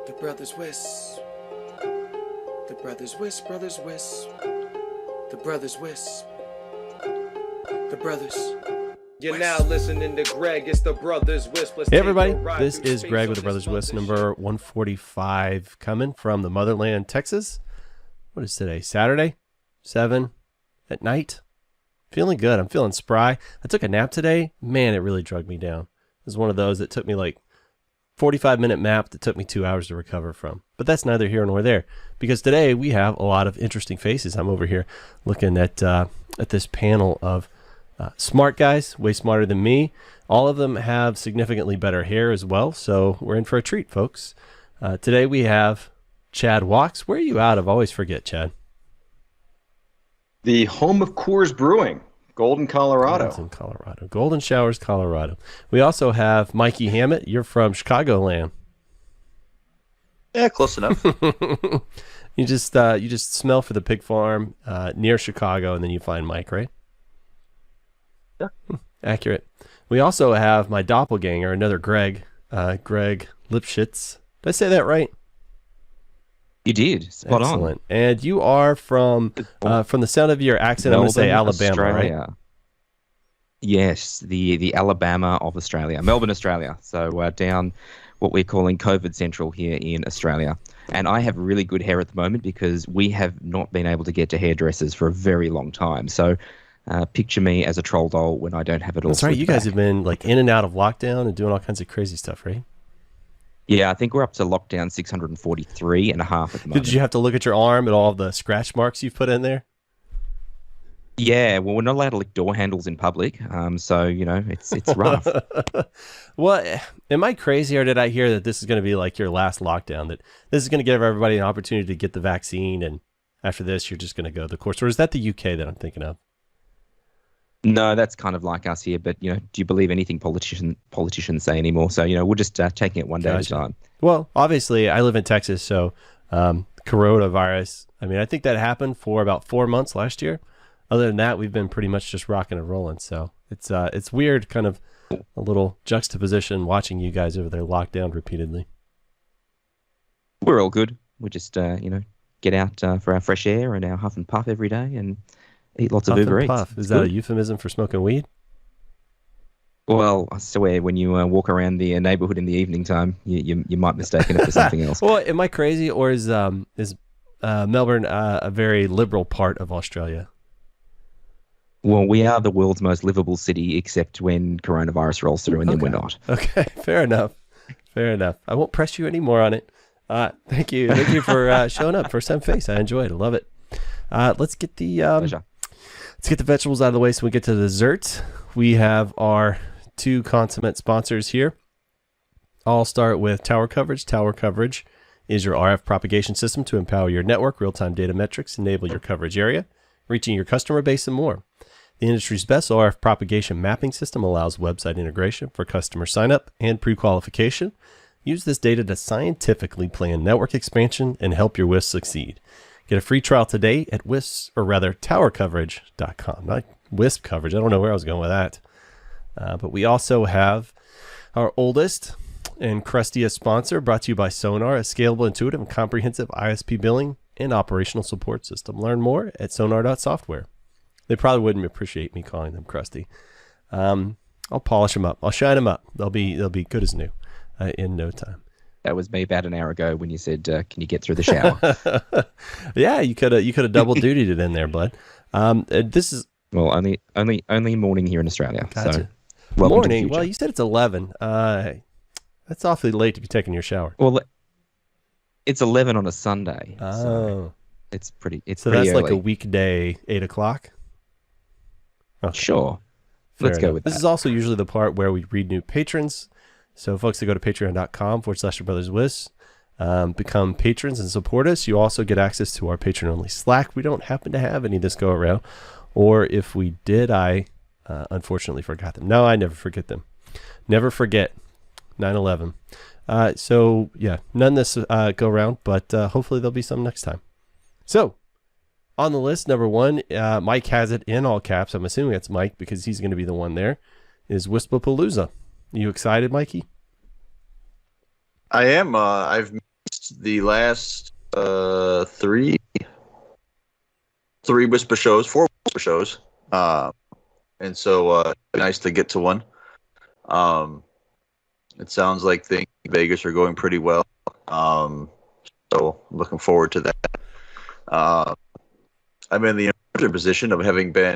The brothers Wisp. The brothers Wisp, brothers Wisp. The brothers Wisp. The brothers. You're now listening to Greg. It's the Brothers Wisp. Hey everybody, this is Greg with the Brothers Wisp, number 145, coming from the motherland, Texas. What is today? Saturday, 7 at night. Feeling good. I'm feeling spry. I took a nap today. Man, it really drugged me down. It was one of those that took me like 45-minute nap that took me 2 hours to recover from. But that's neither here nor there, because today we have a lot of interesting faces. I'm over here looking at this panel of smart guys, way smarter than me. All of them have significantly better hair as well, so we're in for a treat, folks. Today we have Chad Walks. Where are you out of? I always forget, Chad. The home of Coors Brewing, Golden, Colorado. Golden Showers, Colorado. We also have Mikey Hammett. You're from Chicagoland. Yeah, close enough. You just smell for the pig farm near Chicago, and then you find Mike, right? Yeah. Accurate. We also have my doppelganger, another Greg, Greg Lipschitz. Did I say that right? You did. Spot Excellent. On. And you are from the sound of your accent, Melbourne, I'm going to say Alabama, Australia. right? Yes, the Alabama of Australia, Melbourne, Australia. So down what we're calling COVID Central here in Australia. And I have really good hair at the moment because we have not been able to get to hairdressers for a very long time. So picture me as a troll doll when I don't have it all. That's right. You guys have been like in and out of lockdown and doing all kinds of crazy stuff, right? Yeah, I think we're up to lockdown 643 and a half at the moment. Did you have to look at your arm at all of the scratch marks you've put in there? Yeah, well, we're not allowed to lick door handles in public, so, you know, it's rough. Well, am I crazy, or did I hear that this is going to be like your last lockdown, that this is going to give everybody an opportunity to get the vaccine, and after this, you're just going to go the course? Or is that the UK that I'm thinking of? No, that's kind of like us here, but, you know, do you believe anything politicians say anymore? So, you know, we're just taking it one day at a time. Well, obviously, I live in Texas, so coronavirus, I mean, I think that happened for about 4 months last year. Other than that, we've been pretty much just rocking and rolling. So it's weird, kind of a little juxtaposition watching you guys over there locked down repeatedly. We're all good. We just, you know, get out for our fresh air and our huff and puff every day and eat lots of Uber Eats. Is that a euphemism for smoking weed? Well, I swear, when you walk around the neighborhood in the evening time, you might mistake it for something else. Well, am I crazy, or is Melbourne a very liberal part of Australia? Well, we are the world's most livable city, except when coronavirus rolls through, and then we're not. Okay, fair enough. Fair enough. I won't press you anymore on it. Thank you for showing up. First time face. I enjoyed it. I love it. Let's get the vegetables out of the way so we get to the desserts. We have our two consummate sponsors here. I'll start with Tower Coverage. Tower Coverage is your RF propagation system to empower your network, real-time data metrics, enable your coverage area, reaching your customer base, and more. The industry's best RF propagation mapping system allows website integration for customer sign-up and pre-qualification. Use this data to scientifically plan network expansion and help your WISP succeed. Get a free trial today at towercoverage.com. Not WISP coverage. I don't know where I was going with that. But we also have our oldest and crustiest sponsor, brought to you by Sonar, a scalable, intuitive, and comprehensive ISP billing and operational support system. Learn more at Sonar.Software. They probably wouldn't appreciate me calling them crusty. I'll polish them up. I'll shine them up. They'll be good as new in no time. That was me about an hour ago when you said, "Can you get through the shower?" Yeah, you could have double dutied it in there, bud. This is only morning here in Australia. Gotcha. So morning. Well, you said it's 11. That's awfully late to be taking your shower. Well, it's 11 on a Sunday. Oh, so it's pretty. So pretty that's early. like a weekday 8 o'clock. Okay. Sure. Fair Let's go enough. with This that. is also usually the part where we read new patrons. So folks that go to patreon.com/brotherswisp, become patrons and support us. You also get access to our patron-only Slack. We don't happen to have any this go around. Or if we did, I unfortunately forgot them. No, I never forget them. Never forget 9/11. So yeah, none this go around, but hopefully there'll be some next time. So on the list, number one, Mike has it in all caps. I'm assuming that's Mike because he's going to be the one there, is WISPAPALOOZA. You excited, Mikey? I am. I've missed missed the last three WISPA shows, 4 WISPA shows, and so nice to get to one. It sounds like things in Vegas are going pretty well, so looking forward to that. I'm in the unfortunate position of having been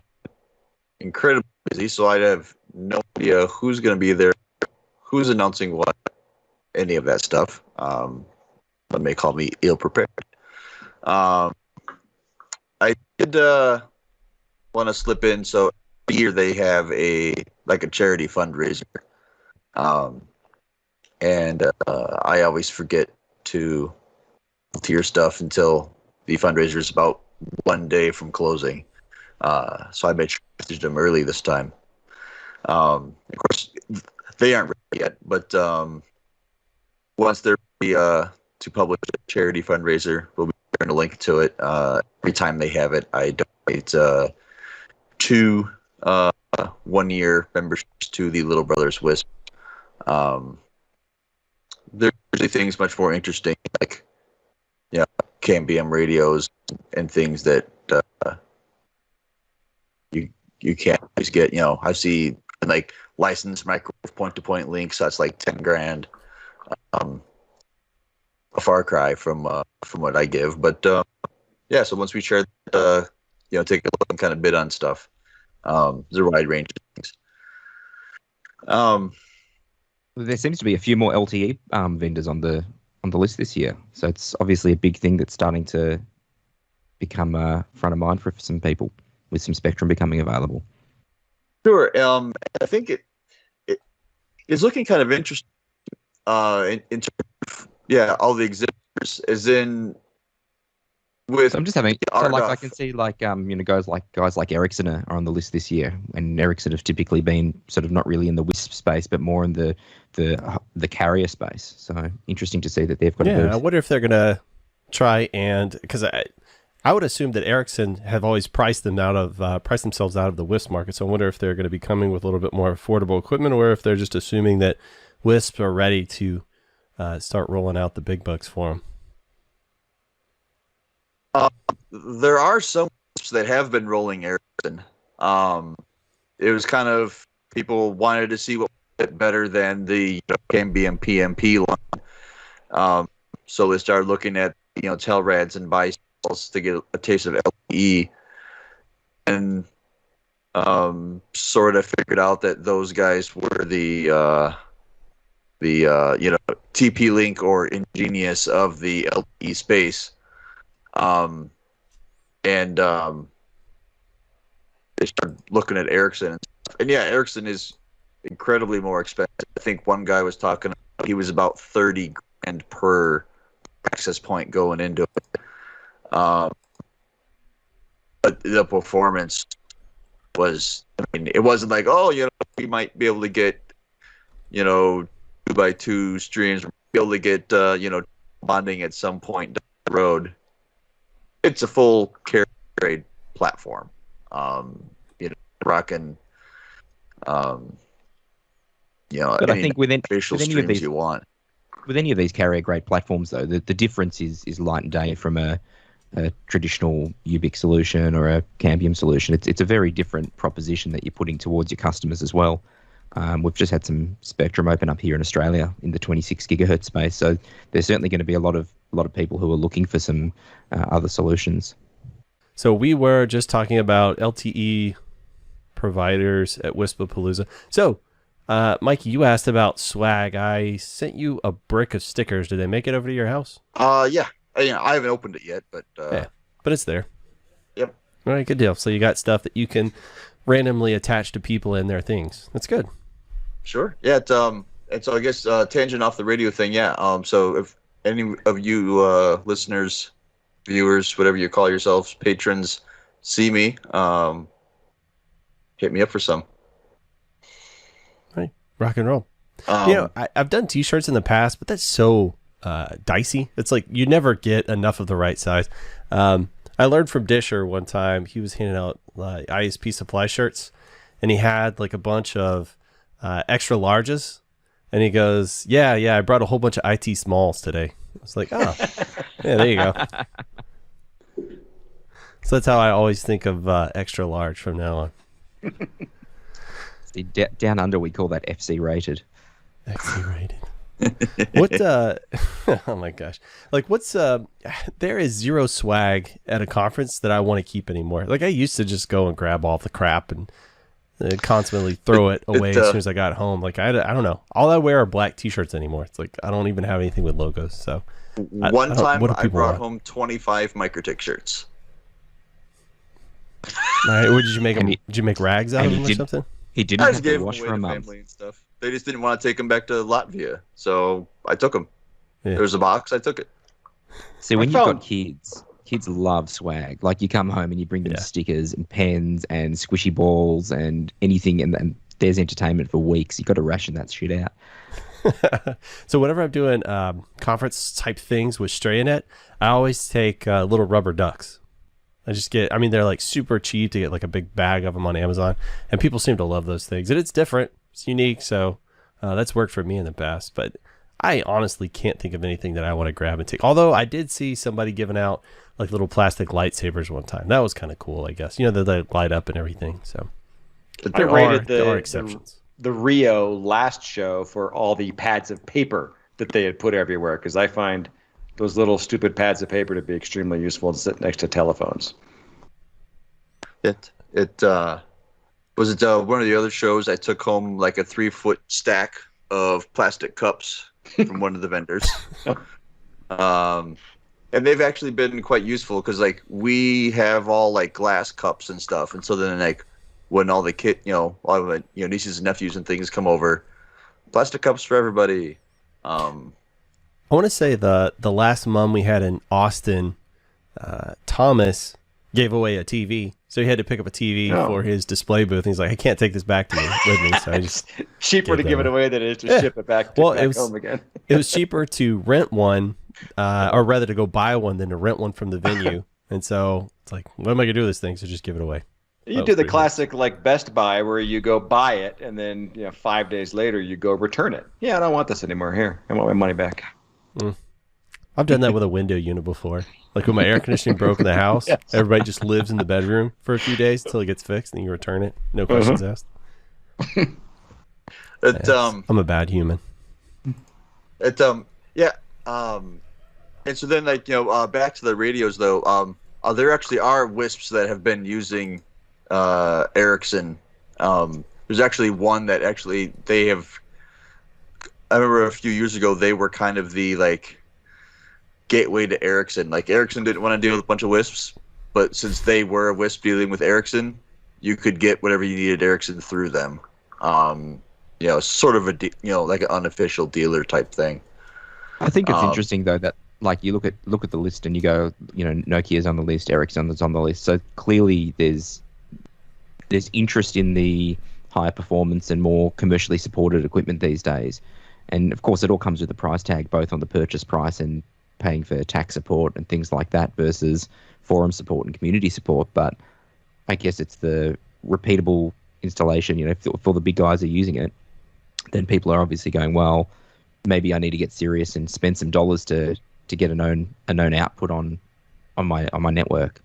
incredibly busy, so I have no idea who's going to be there, who's announcing what, any of that stuff. They may call me ill-prepared. I did want to slip in, so every year they have a charity fundraiser. And I always forget to volunteer stuff until the fundraiser is about 1 day from closing. So I made sure I messaged them early this time. Of course, they aren't ready yet, but once they're ready to publish a charity fundraiser, we'll be sharing a link to it. Every time they have it, I donate 2 one-year memberships to the Little Brothers WISP. There's usually things much more interesting, like KMBM radios and things that you can't always get. I see like licensed microwave point-to-point links. That's like $10,000. A far cry from what I give, but yeah. So once we share, take a look and kind of bid on stuff. There's a wide range of things. There seems to be a few more LTE vendors on the list this year, so it's obviously a big thing that's starting to become front of mind for some people, with some spectrum becoming available. Sure. I think it's looking kind of interesting in terms of all the exhibitors, as in with. So I'm just having I can see guys like Ericsson are on the list this year, and Ericsson have typically been sort of not really in the WISP space, but more in the carrier space. So interesting to see that they've got. Yeah, a booth. I wonder if they're gonna try, and because I would assume that Ericsson have always priced themselves out of the WISP market. So I wonder if they're going to be coming with a little bit more affordable equipment, or if they're just assuming that WISP are ready to start rolling out the big bucks for them. There are some that have been rolling Ericsson. It was kind of, people wanted to see what was better than the KMBM PMP line. So they started looking at Telrads and Bicells to get a taste of LTE, and sort of figured out that those guys were the TP-Link or Ingenious of the LTE space. And they started looking at Ericsson, and Ericsson is incredibly more expensive. I think one guy was talking about, he was about $30,000 per access point going into it. But the performance was, it wasn't like, we might be able to get 2x2 streams, be able to get bonding at some point down the road. It's a full carrier grade platform. Rocking, but I think with any of these, you want. With any of these carrier grade platforms, though, the difference is light and day from a traditional UBIC solution or a Cambium solution. It's a very different proposition that you're putting towards your customers as well. We've just had some spectrum open up here in Australia in the 26 gigahertz space, so there's certainly going to be a lot of people who are looking for some other solutions. So we were just talking about LTE providers at WISPAPALOOZA. So, Mikey, you asked about swag. I sent you a brick of stickers. Did they make it over to your house? Yeah. I haven't opened it yet, but but it's there. Yep. All right, good deal. So you got stuff that you can randomly attach to people and their things. That's good. Sure. Yeah. And so I guess tangent off the radio thing. Yeah. So if any of you listeners, viewers, whatever you call yourselves, patrons, see me, hit me up for some. Right. Rock and roll. I've done T-shirts in the past, but that's so dicey. It's like you never get enough of the right size. I learned from Disher one time. He was handing out ISP supply shirts, and he had like a bunch of extra larges, and he goes, yeah, I brought a whole bunch of IT smalls today. It's like, oh, yeah, there you go. So that's how I always think of extra large from now on. See, down under, we call that FC rated. FC rated. What? Oh my gosh! Like, what's? There is zero swag at a conference that I want to keep anymore. Like, I used to just go and grab all the crap and constantly throw it away as soon as I got home. Like, I don't know. All I wear are black T-shirts anymore. It's like I don't even have anything with logos. So one time I brought home 25 Microtech shirts. All right, what did you make them? Did you make rags out of them or something? He didn't have to wash for a month. Family and stuff. They just didn't want to take them back to Latvia, so I took them. Yeah. There was a box, I took it. See, when you've got kids love swag. Like, you come home and you bring them stickers and pens and squishy balls and anything, and there's entertainment for weeks. You've got to ration that shit out. So whenever I'm doing conference type things with StrayaNet, I always take little rubber ducks. They're like super cheap to get like a big bag of them on Amazon, and people seem to love those things. And it's different, it's unique, so that's worked for me in the past. But I honestly can't think of anything that I want to grab and take. Although I did see somebody giving out like little plastic lightsabers one time. That was kind of cool, I guess. You know, they light up and everything. So there are exceptions. The Rio last show for all the pads of paper that they had put everywhere, because I find those little stupid pads of paper to be extremely useful to sit next to telephones. One of the other shows. I took home like a 3-foot stack of plastic cups from one of the vendors. And they've actually been quite useful because like we have all like glass cups and stuff, and so then like when all the all my nieces and nephews and things come over, plastic cups for everybody. I want to say the last mum we had in Austin, Thomas gave away a TV, so he had to pick up a TV for his display booth. And he's like, I can't take this back with me, so I just cheaper to give it away than it is to ship it back home again. It was cheaper to rent one, or rather to go buy one than to rent one from the venue. And so it's like, what am I gonna do with this thing? So just give it away. You do the classic like Best Buy where you go buy it and then 5 days later you go return it. Yeah, I don't want this anymore. Here, I want my money back. I've done that with a window unit before. Like when my air conditioning broke in the house, everybody just lives in the bedroom for a few days until it gets fixed, and you return it. No questions asked. I'm a bad human. And so then back to the radios though. There actually are WISPs that have been using Ericsson. There's actually one that actually they have. I remember a few years ago they were kind of the like gateway to Ericsson. Like Ericsson didn't want to deal with a bunch of WISPs, but since they were a WISP dealing with Ericsson, you could get whatever you needed Ericsson through them. Sort of like an unofficial dealer type thing. I think it's interesting though that like you look at the list and you go, Nokia's on the list, Ericsson's on the list. So clearly there's interest in the higher performance and more commercially supported equipment these days. And of course it all comes with a price tag, both on the purchase price and paying for tax support and things like that versus forum support and community support. But I guess it's the repeatable installation, for the big guys who are using it, then people are obviously going, well, maybe I need to get serious and spend some dollars to get a known output on my network.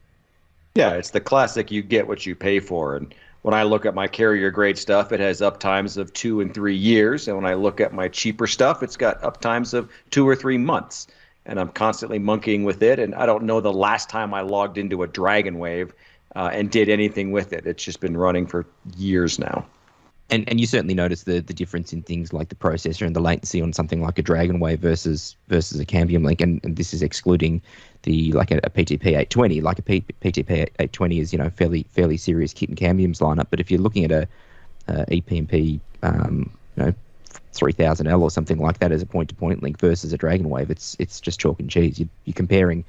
Yeah, it's the classic you get what you pay for. And when I look at my carrier grade stuff, it has uptimes of 2 and 3 years. And when I look at my cheaper stuff, it's got uptimes of 2 or 3 months. And I'm constantly monkeying with it. And I don't know the last time I logged into a Dragon Wave and did anything with it. It's just been running for years now. And you certainly notice the difference in things like the processor and the latency on something like a Dragon Wave versus a Cambium link. And this is excluding a PTP 820. Like a PTP 820 is fairly serious kit and Cambium's lineup. But if you're looking at a EPMP 3000L or something like that as a point-to-point link versus a Dragon Wave, it's just chalk and cheese. You're comparing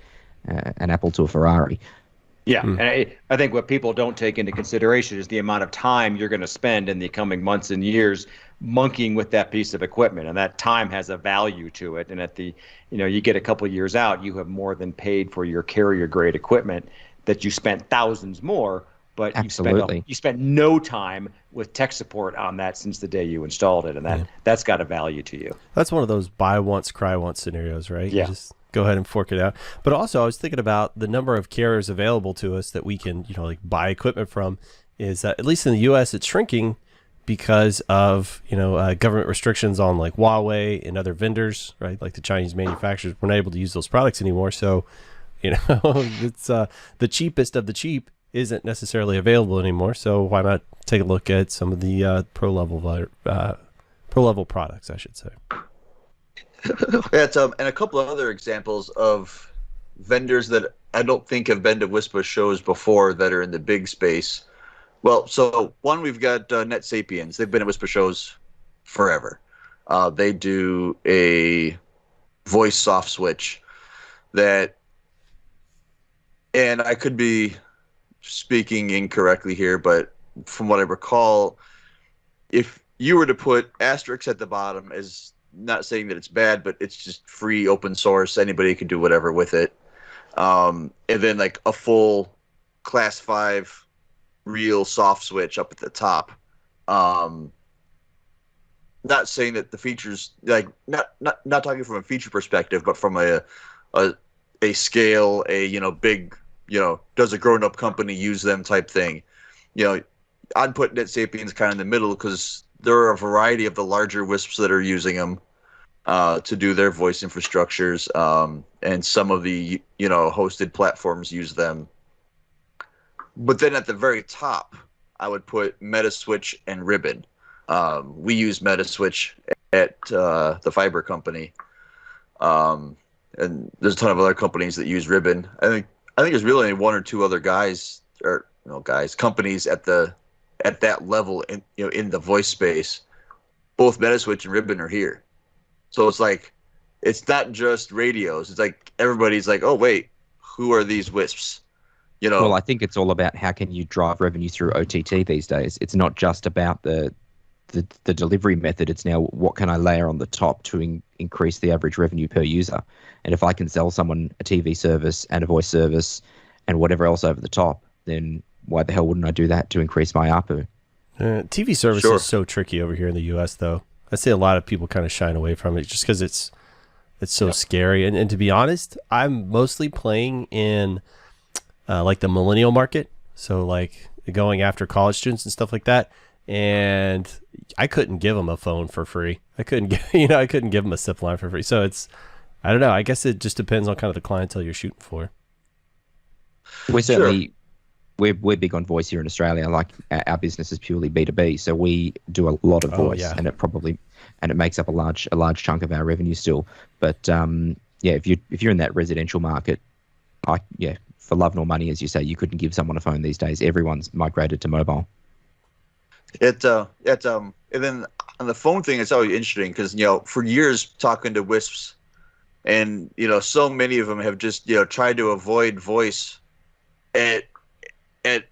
an Apple to a Ferrari. Yeah, and I think what people don't take into consideration is the amount of time you're going to spend in the coming months and years monkeying with that piece of equipment, and that time has a value to it. And at you get a couple of years out, you have more than paid for your carrier grade equipment that you spent thousands more but Absolutely. you spent no time with tech support on that since the day you installed it, and that's got a value to you. That's one of those buy once, cry once scenarios, right? Yeah. You just go ahead and fork it out. But also, I was thinking about the number of carriers available to us that we can, like buy equipment from. Is that at least in the U.S. it's shrinking because of government restrictions on like Huawei and other vendors, right? Like the Chinese manufacturers we're not able to use those products anymore. So, it's the cheapest of the cheap isn't necessarily available anymore. So why not take a look at some of the pro level products, I should say. And a couple of other examples of vendors that I don't think have been to WISPA shows before that are in the big space. Well, so one, we've got Net Sapiens. They've been at WISPA shows forever. They do a voice soft switch that, and I could be speaking incorrectly here, but from what I recall, if you were to put asterisks at the bottom, as not saying that it's bad, but it's just free, open source, anybody can do whatever with it. And then like a full class 5 real soft switch up at the top. Not saying that the features, like not talking from a feature perspective, but from a scale, big, does a grown-up company use them type thing. I'd put Net Sapiens kind of in the middle because there are a variety of the larger WISPs that are using them to do their voice infrastructures, and some of the hosted platforms use them. But then at the very top, I would put Metaswitch and Ribbon. We use Metaswitch at the fiber company, and there's a ton of other companies that use Ribbon. I think there's really only one or two other companies at that level in the voice space. Both Metaswitch and Ribbon are here, so it's like it's not just radios. It's like everybody's like, oh wait, who are these WISPs? Well, I think it's all about how can you drive revenue through OTT these days. It's not just about the delivery method. It's now what can I layer on the top to increase the average revenue per user. And if I can sell someone a TV service and a voice service and whatever else over the top, then why the hell wouldn't I do that to increase my ARPU? TV service is so tricky over here in the U.S., though. I see a lot of people kind of shine away from it just because it's so scary. And to be honest, I'm mostly playing in like the millennial market, so like going after college students and stuff like that. And I couldn't give them a phone for free. I couldn't give them a SIP line for free. So I don't know. I guess it just depends on kind of the clientele you're shooting for. We're big on voice here in Australia. Like our business is purely B2B, so we do a lot of voice, and it makes up a large chunk of our revenue still. But if you're in that residential market, for love nor money, as you say, you couldn't give someone a phone these days. Everyone's migrated to mobile. And then on the phone thing, it's always interesting because for years talking to WISPs, and so many of them have just tried to avoid voice. They had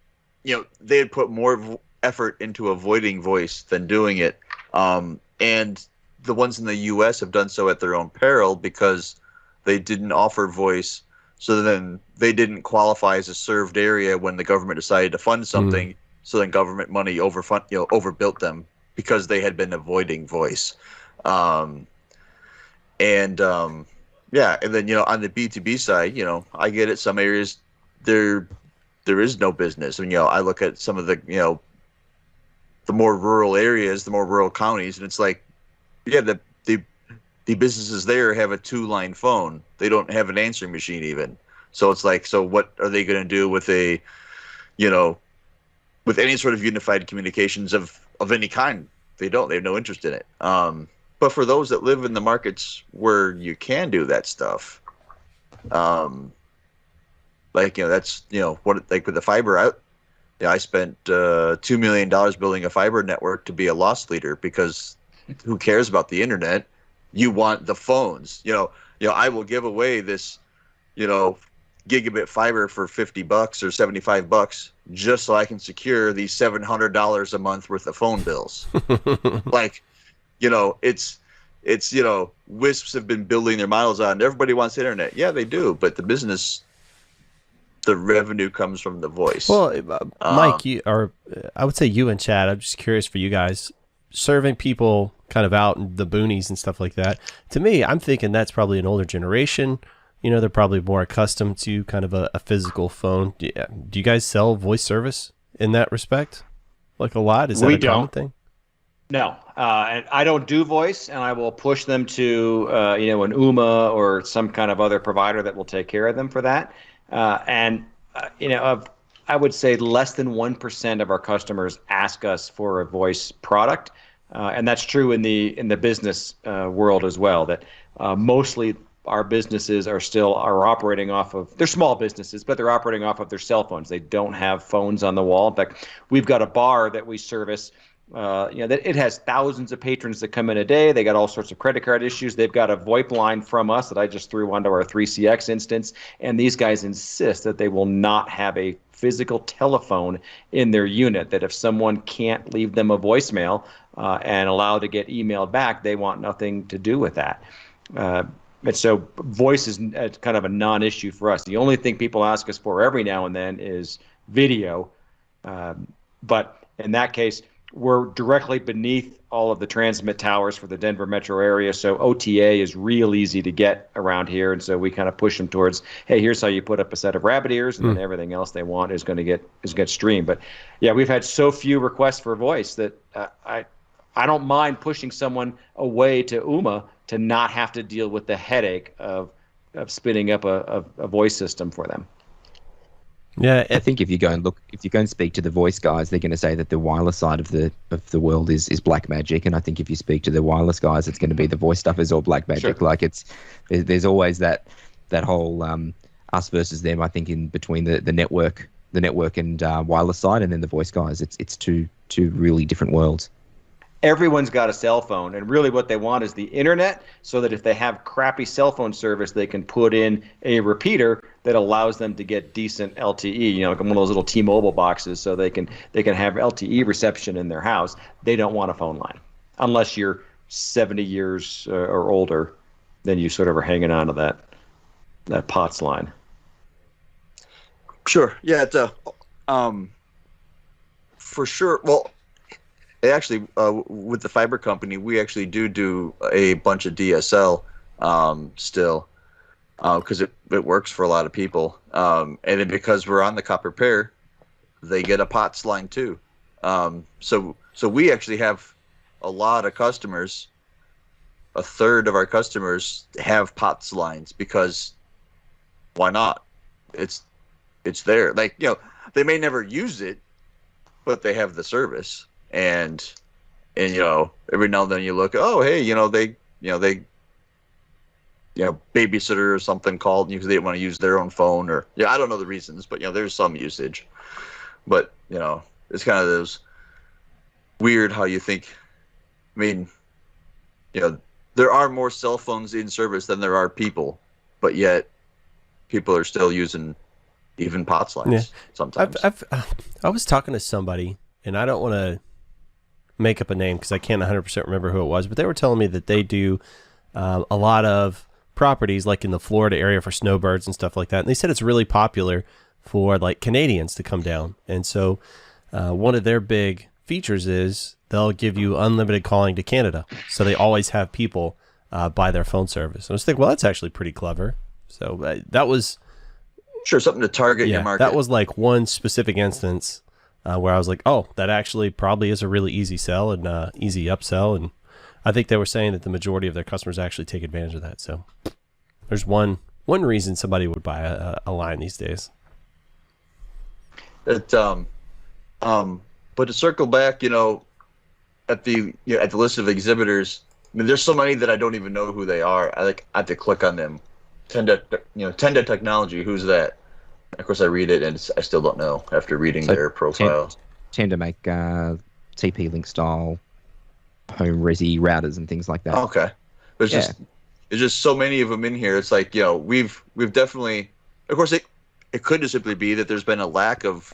put more effort into avoiding voice than doing it. And the ones in the U.S. have done so at their own peril because they didn't offer voice. So then they didn't qualify as a served area when the government decided to fund something. So then government money overbuilt them because they had been avoiding voice. And then on the B2B side, I get it. Some areas there is no business. And I look at some of the the more rural areas, the more rural counties, and it's like, the businesses there have a 2-line phone. They don't have an answering machine even. So it's like, so what are they going to do with with any sort of unified communications of any kind? They don't. They have no interest in it. But for those that live in the markets where you can do that stuff, that's what, like with the fiber, I spent $2 million building a fiber network to be a loss leader because who cares about the internet? You want the phones. I will give away this, gigabit fiber for $50 or $75 just so I can secure these $700 a month worth of phone bills. WISPs have been building their models on. Everybody wants internet. Yeah, they do, but the business the revenue comes from the voice. Well, Mike, I would say you and Chad, I'm just curious for you guys, serving people kind of out in the boonies and stuff like that. To me, I'm thinking that's probably an older generation. They're probably more accustomed to kind of a physical phone. Do you guys sell voice service in that respect? Like a lot? Is that a common thing? No, and I don't do voice, and I will push them to an UMA or some kind of other provider that will take care of them for that. I would say less than 1% of our customers ask us for a voice product, and that's true in the business world as well. That mostly our businesses are operating off of, they're small businesses, but they're operating off of their cell phones. They don't have phones on the wall. In fact, we've got a bar that we service. That it has thousands of patrons that come in a day. They got all sorts of credit card issues. They've got a VoIP line from us that I just threw onto our 3CX instance, and these guys insist that they will not have a physical telephone in their unit, that if someone can't leave them a voicemail and allow to get emailed back, they want nothing to do with that. And so voice is kind of a non-issue for us. The only thing people ask us for every now and then is video, but in that case, we're directly beneath all of the transmit towers for the Denver metro area, so OTA is real easy to get around here, and so we kind of push them towards, hey, here's how you put up a set of rabbit ears, and then everything else they want is going to get streamed. But yeah, we've had so few requests for voice that I don't mind pushing someone away to UMA to not have to deal with the headache of spinning up a voice system for them. Yeah, I think if you go and speak to the voice guys, they're going to say that the wireless side of the world is black magic, and I think if you speak to the wireless guys, it's going to be the voice stuff is all black magic. Sure. Like there's always that whole us versus them. I think in between the network and wireless side, and then the voice guys, it's two really different worlds. Everyone's got a cell phone, and really what they want is the internet, so that if they have crappy cell phone service, they can put in a repeater that allows them to get decent LTE, like one of those little T-Mobile boxes, so they can have LTE reception in their house. They don't want a phone line. Unless you're 70 years or older, then you sort of are hanging on to that POTS line. Sure. Yeah, it's for sure. Well, actually, with the fiber company, we actually do a bunch of DSL still, because it works for a lot of people. And then because we're on the copper pair, they get a POTS line too. So we actually have a lot of customers. A third of our customers have POTS lines because why not? It's there. Like, they may never use it, but they have the service. And every now and then you look, oh, hey, they babysitter or something called because they didn't want to use their own phone, or I don't know the reasons, but there's some usage. But it's kind of those weird how you think. I mean, there are more cell phones in service than there are people, but yet people are still using even POTS lines sometimes. I was talking to somebody, and I don't want to make up a name because I can't 100% remember who it was, but they were telling me that they do a lot of properties like in the Florida area for snowbirds and stuff like that. And they said it's really popular for like Canadians to come down. And so one of their big features is they'll give you unlimited calling to Canada. So they always have people buy their phone service. And I was thinking, well, that's actually pretty clever. So that was... Sure, something to target your market. That was like one specific instance where I was like, oh, that actually probably is a really easy sell and easy upsell. And I think they were saying that the majority of their customers actually take advantage of that. So there's one reason somebody would buy a line these days. But to circle back, at the list of exhibitors, I mean, there's so many that I don't even know who they are. I have to click on them. Tenda Technology, who's that? Of course, I read it and I still don't know after reading their profile. Tend to make TP-Link style home resi routers and things like that. Okay, but there's just so many of them in here. It's like we've definitely, of course, it could just simply be that there's been a lack of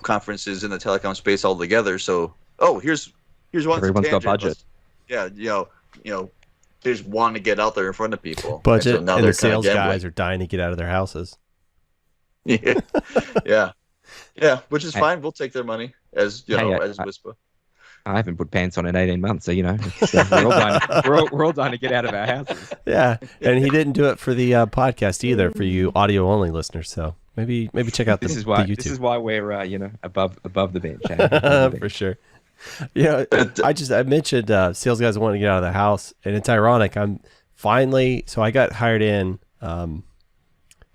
conferences in the telecom space altogether. So here's one. Everyone's got budget. They just want to get out there in front of people. Budget, and the sales guys are dying to get out of their houses. Yeah, yeah, yeah. Which is Hey. fine. We'll take their money as Hey, as WISPA. I haven't put pants on in 18 months, so it's, we're all dying to get out of our houses. Yeah, and he didn't do it for the podcast either, for you audio only listeners. So maybe check out the YouTube. This is why we're above the bench. Above the For bench. sure. Yeah, I mentioned sales guys wanting to get out of the house, and it's ironic. So I got hired in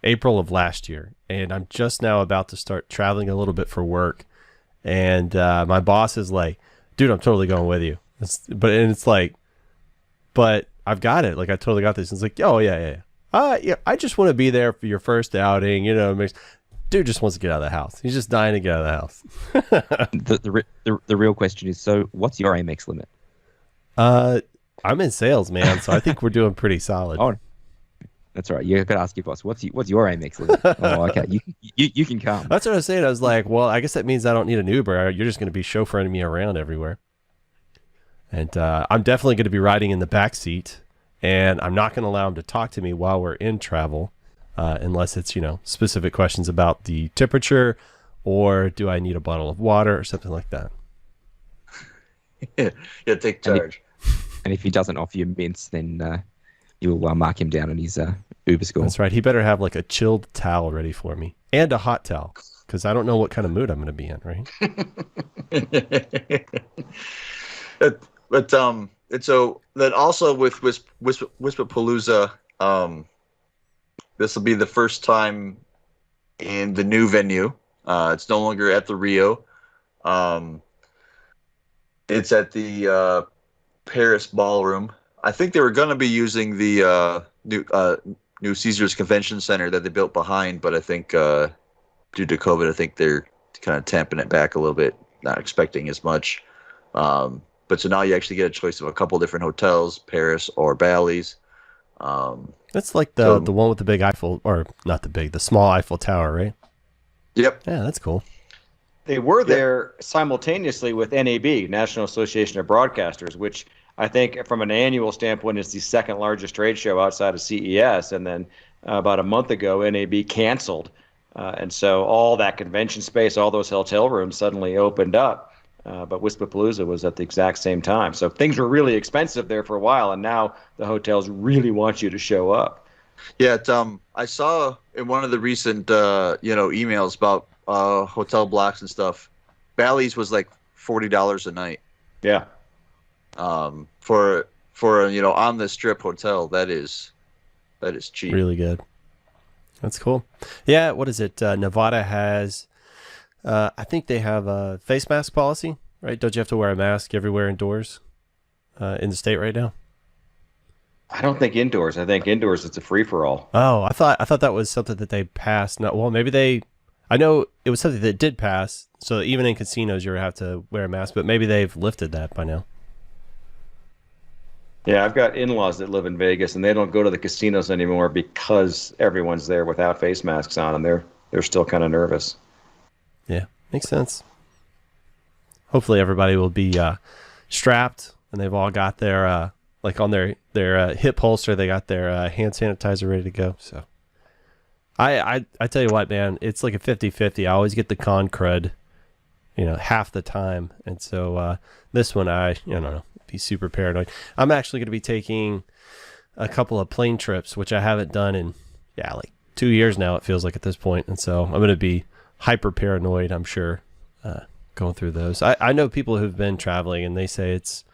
April of last year, and I'm just now about to start traveling a little bit for work, and my boss is like, dude, I'm totally going with you. It's like, but I've got it. Like, I totally got this. It's like, oh yeah. I just want to be there for your first outing. Dude just wants to get out of the house. He's just dying to get out of the house. The real question is, so what's your Amex limit? I'm in sales, man, so I think we're doing pretty solid. Oh, that's all right. You got to ask your boss. What's your Amex limit? Oh, okay. You can come. That's what I was saying. I was like, well, I guess that means I don't need an Uber. You're just going to be chauffeuring me around everywhere. And I'm definitely going to be riding in the back seat, and I'm not going to allow him to talk to me while we're in travel, unless it's, specific questions about the temperature, or do I need a bottle of water or something like that. Yeah, take charge. And if he doesn't offer you mints, then you'll mark him down on his Uber score. That's right. He better have like a chilled towel ready for me, and a hot towel, because I don't know what kind of mood I'm going to be in, right? And so then also with WISPAPALOOZA, this will be the first time in the new venue. It's no longer at the Rio. It's at the Paris Ballroom. I think they were going to be using the new Caesars Convention Center that they built behind, but I think due to COVID, I think they're kind of tamping it back a little bit, not expecting as much. But so now you actually get a choice of a couple different hotels, Paris or Bally's. That's like the one with the big Eiffel, or not the small Eiffel Tower, right? Yep. Yeah, that's cool. They were there simultaneously with NAB, National Association of Broadcasters, which I think from an annual standpoint is the second largest trade show outside of CES. And then about a month ago, NAB canceled. And so all that convention space, all those hotel rooms suddenly opened up. But WISPAPALOOZA was at the exact same time. So things were really expensive there for a while, and now the hotels really want you to show up. Yeah, I saw in one of the recent emails about hotel blocks and stuff, Bally's was like $40 a night. Yeah. For on the strip hotel, that is cheap. Really good. That's cool. Yeah, what is it? Nevada has, I think they have a face mask policy, right? Don't you have to wear a mask everywhere indoors in the state right now? I don't think indoors. I think indoors it's a free for all. Oh, I thought that was something that they passed. No, well, maybe I know it was something that did pass. So even in casinos, you have to wear a mask, but maybe they've lifted that by now. Yeah, I've got in-laws that live in Vegas, and they don't go to the casinos anymore because everyone's there without face masks on, and they're still kind of nervous. Yeah, makes sense. Hopefully everybody will be strapped, and they've all got their like on their hip holster, they got their hand sanitizer ready to go. So I tell you what, man, it's like a 50-50. I always get the con crud, half the time, and so this one I don't know, be super paranoid. I'm actually going to be taking a couple of plane trips, which I haven't done in like 2 years now, it feels like at this point, and so I'm going to be hyper paranoid, I'm sure, going through those. I know people who've been traveling, and they say it's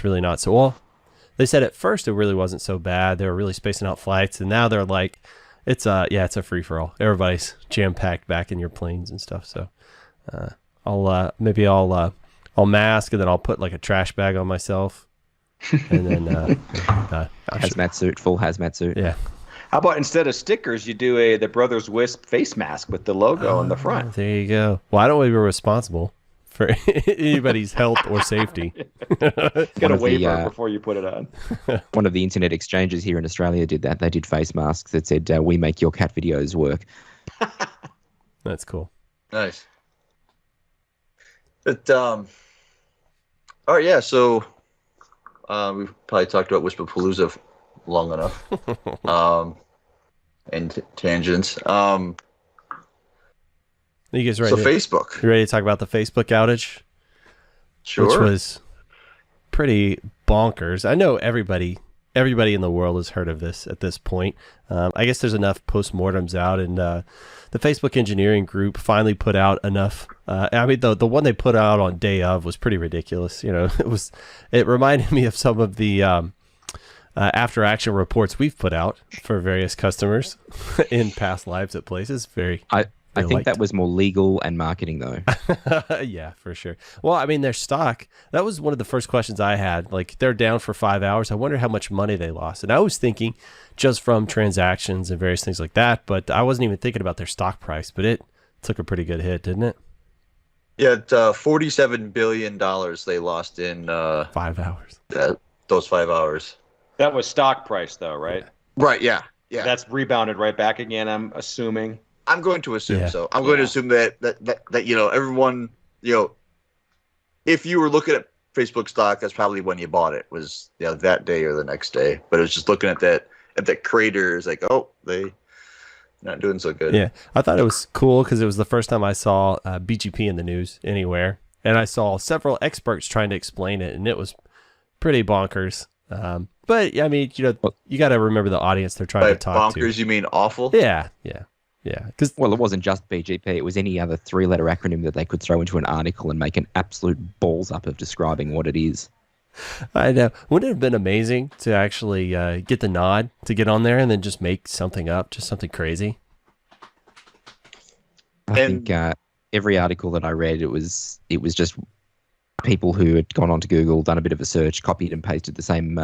really not so well. They said at first it really wasn't so bad. They were really spacing out flights, and now they're like, it's a free for all. Everybody's jam packed back in your planes and stuff. So I'll mask, and then I'll put like a trash bag on myself, and then hazmat suit, full hazmat suit. Yeah. How about instead of stickers, you do the Brothers Wisp face mask with the logo on the front? There you go. Well, I don't want to be responsible for anybody's health or safety. Get a waiver before you put it on. One of the internet exchanges here in Australia did that. They did face masks that said, "We make your cat videos work." That's cool. Nice. But all right, yeah. So we've probably talked about WISPAPALOOZA long enough, and tangents. Are you guys ready? So Facebook. You ready to talk about the Facebook outage? Sure. Which was pretty bonkers. I know everybody in the world has heard of this at this point. I guess there's enough postmortems out, and the Facebook engineering group finally put out enough. I mean, the one they put out on day of was pretty ridiculous. You know, it reminded me of some of the after action reports we've put out for various customers in past lives at places. I think that was more legal and marketing, though. Yeah, for sure. Well, I mean, their stock, that was one of the first questions I had. Like, they're down for 5 hours. I wonder how much money they lost. And I was thinking just from transactions and various things like that, but I wasn't even thinking about their stock price. But it took a pretty good hit, didn't it? Yeah, $47 billion they lost in 5 hours. Those 5 hours. That was stock price, though, right? Right, yeah. That's rebounded right back again, I'm assuming. I'm going to assume so. I'm going to assume that everyone, if you were looking at Facebook stock, that's probably when you bought it, was that day or the next day. But it was just looking at that crater, it's like, oh, they not doing so good. Yeah, I thought it was cool because it was the first time I saw BGP in the news anywhere, and I saw several experts trying to explain it, and it was pretty bonkers. But I mean, you got to remember the audience they're trying to talk to. Bonkers, you mean awful? Yeah. Because it wasn't just BGP; it was any other three-letter acronym that they could throw into an article and make an absolute balls up of describing what it is. I know. Wouldn't it have been amazing to actually get the nod to get on there and then just make something up, just something crazy? I think every article that I read, it was just people who had gone onto Google, done a bit of a search, copied and pasted the same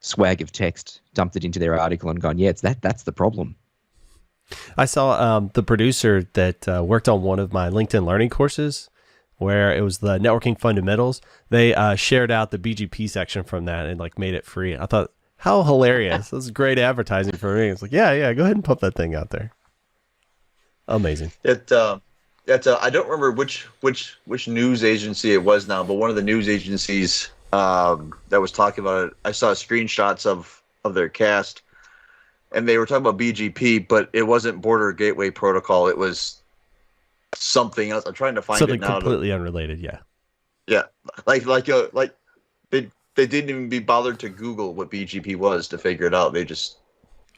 swag of text, dumped it into their article, and gone, that's the problem. I saw the producer that worked on one of my LinkedIn learning courses where it was the networking fundamentals. They shared out the BGP section from that and made it free. I thought, how hilarious. This is great advertising for me. It's like, yeah, go ahead and pump that thing out there. Amazing. I don't remember which news agency it was now, but one of the news agencies that was talking about it, I saw screenshots of their cast. And they were talking about BGP, but it wasn't Border Gateway Protocol. It was something else. I'm trying to find something it now. Something completely unrelated. Yeah. Yeah, like they didn't even be bothered to Google what BGP was to figure it out. They just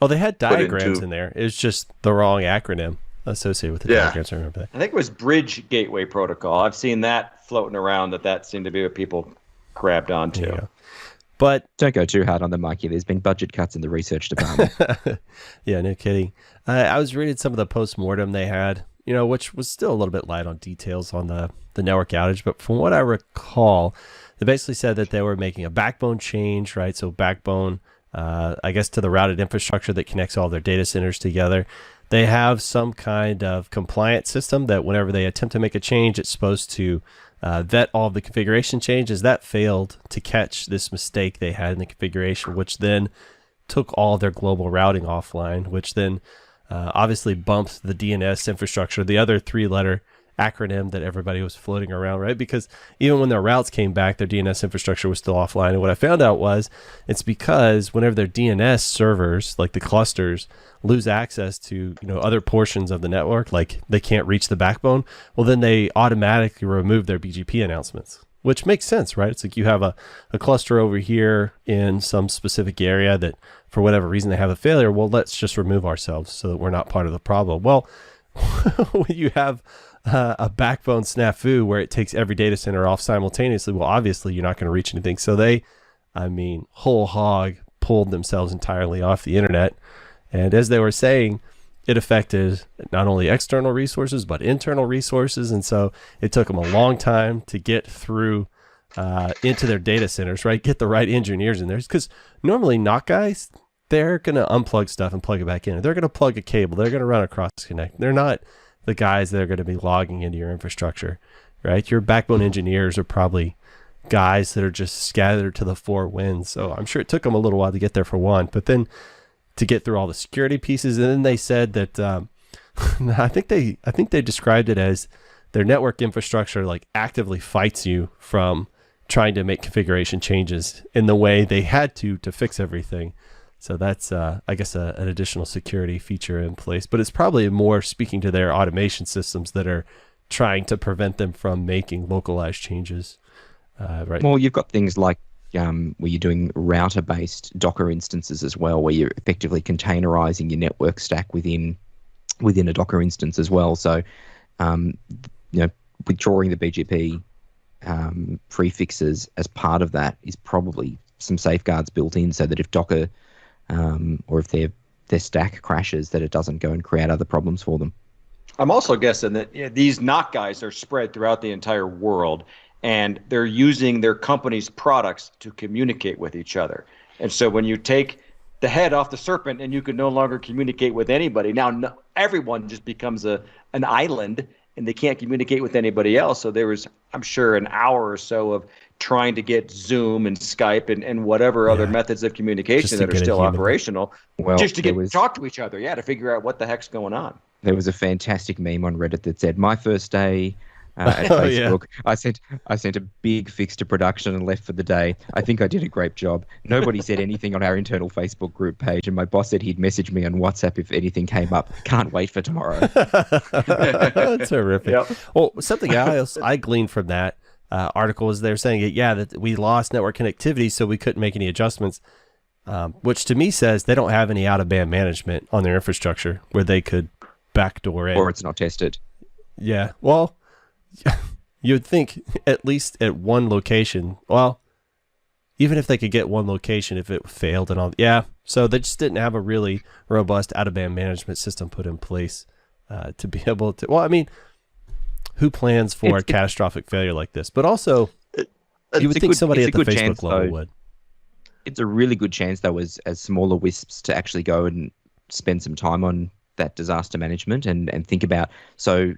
they had diagrams in there. It was just the wrong acronym associated with the diagrams. I remember that. I think it was Bridge Gateway Protocol. I've seen that floating around. That seemed to be what people grabbed onto. Yeah. But don't go too hard on the Mikey. There's been budget cuts in the research department. Yeah, no kidding. I was reading some of the postmortem they had, which was still a little bit light on details on the network outage. But from what I recall, they basically said that they were making a backbone change, right? So backbone, I guess, to the routed infrastructure that connects all their data centers together. They have some kind of compliance system that whenever they attempt to make a change, it's supposed to vet all of the configuration changes. That failed to catch this mistake they had in the configuration, which then took all their global routing offline, which then obviously bumped the DNS infrastructure, the other three-letter acronym that everybody was floating around, right? Because even when their routes came back, their DNS infrastructure was still offline. And what I found out was it's because whenever their DNS servers, like the clusters, lose access to other portions of the network, like they can't reach the backbone, well, then they automatically remove their BGP announcements, which makes sense, right? It's like you have a cluster over here in some specific area that for whatever reason they have a failure. Well, let's just remove ourselves so that we're not part of the problem. Well, when you have a backbone snafu where it takes every data center off simultaneously, well, obviously you're not going to reach anything. So they, whole hog pulled themselves entirely off the internet. And as they were saying, it affected not only external resources, but internal resources. And so it took them a long time to get through into their data centers, right? Get the right engineers in there. Because normally NOC guys, they're going to unplug stuff and plug it back in. They're going to plug a cable. They're going to run a cross connect. They're not the guys that are going to be logging into your infrastructure, right? Your backbone engineers are probably guys that are just scattered to the four winds. So I'm sure it took them a little while to get there for one, but then to get through all the security pieces. And then they said that I think they described it as their network infrastructure actively fights you from trying to make configuration changes in the way they had to fix everything. So that's, I guess, an additional security feature in place. But it's probably more speaking to their automation systems that are trying to prevent them from making localized changes. Right. Well, you've got things like where you're doing router-based Docker instances as well, where you're effectively containerizing your network stack within a Docker instance as well. So, withdrawing the BGP prefixes as part of that is probably some safeguards built in, so that if Docker or if their stack crashes, that it doesn't go and create other problems for them. I'm also guessing that these NOC guys are spread throughout the entire world, and they're using their company's products to communicate with each other. And so when you take the head off the serpent and you can no longer communicate with anybody, now everyone just becomes an island, and they can't communicate with anybody else. So there was, I'm sure, an hour or so of trying to get Zoom and Skype and whatever other methods of communication that are still operational, just to talk to each other, to figure out what the heck's going on. There was a fantastic meme on Reddit that said, "My first day at Facebook, I sent a big fix to production and left for the day. I think I did a great job. Nobody said anything on our internal Facebook group page, and my boss said he'd message me on WhatsApp if anything came up. Can't wait for tomorrow." That's horrific. Yep. Well, something else I gleaned from that article is they're saying that we lost network connectivity, so we couldn't make any adjustments, which to me says they don't have any out-of-band management on their infrastructure where they could backdoor in. Or it's not tested. Yeah. Well, you'd think at least at one location. Well, even if they could get one location, if it failed and all. Yeah. So they just didn't have a really robust out-of-band management system put in place to be able to. Well, I mean, who plans for a catastrophic failure like this? But also, you would think somebody at the Facebook level would. It's a really good chance, though, as smaller WISPs to actually go and spend some time on that disaster management and think about, so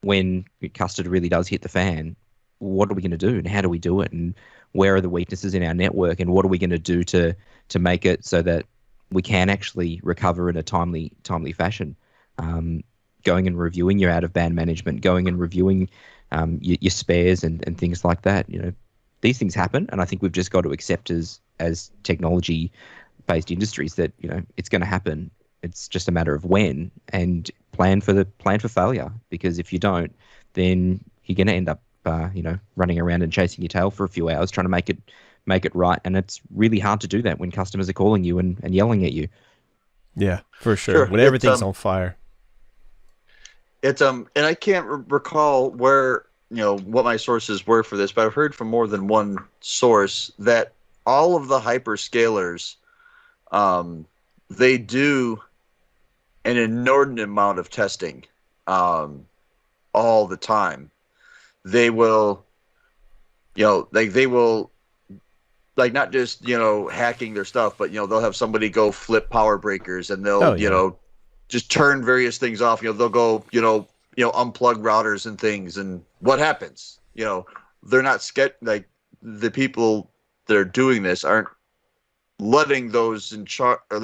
when custard really does hit the fan, what are we going to do and how do we do it, and where are the weaknesses in our network, and what are we going to do to make it so that we can actually recover in a timely fashion. Going and reviewing your out-of-band management, going and reviewing your spares and things like that. These things happen, and I think we've just got to accept as technology-based industries that it's going to happen. It's just a matter of when, and plan for failure. Because if you don't, then you're going to end up running around and chasing your tail for a few hours trying to make it right, and it's really hard to do that when customers are calling you and yelling at you. Yeah, for sure. When everything's on fire. It's and I can't recall where what my sources were for this, but I've heard from more than one source that all of the hyperscalers, they do an inordinate amount of testing all the time. They will, they will, not just hacking their stuff, but they'll have somebody go flip power breakers, and they'll just turn various things off. They'll go unplug routers and things, and what happens? They're not the people that are doing this aren't letting those in charge, or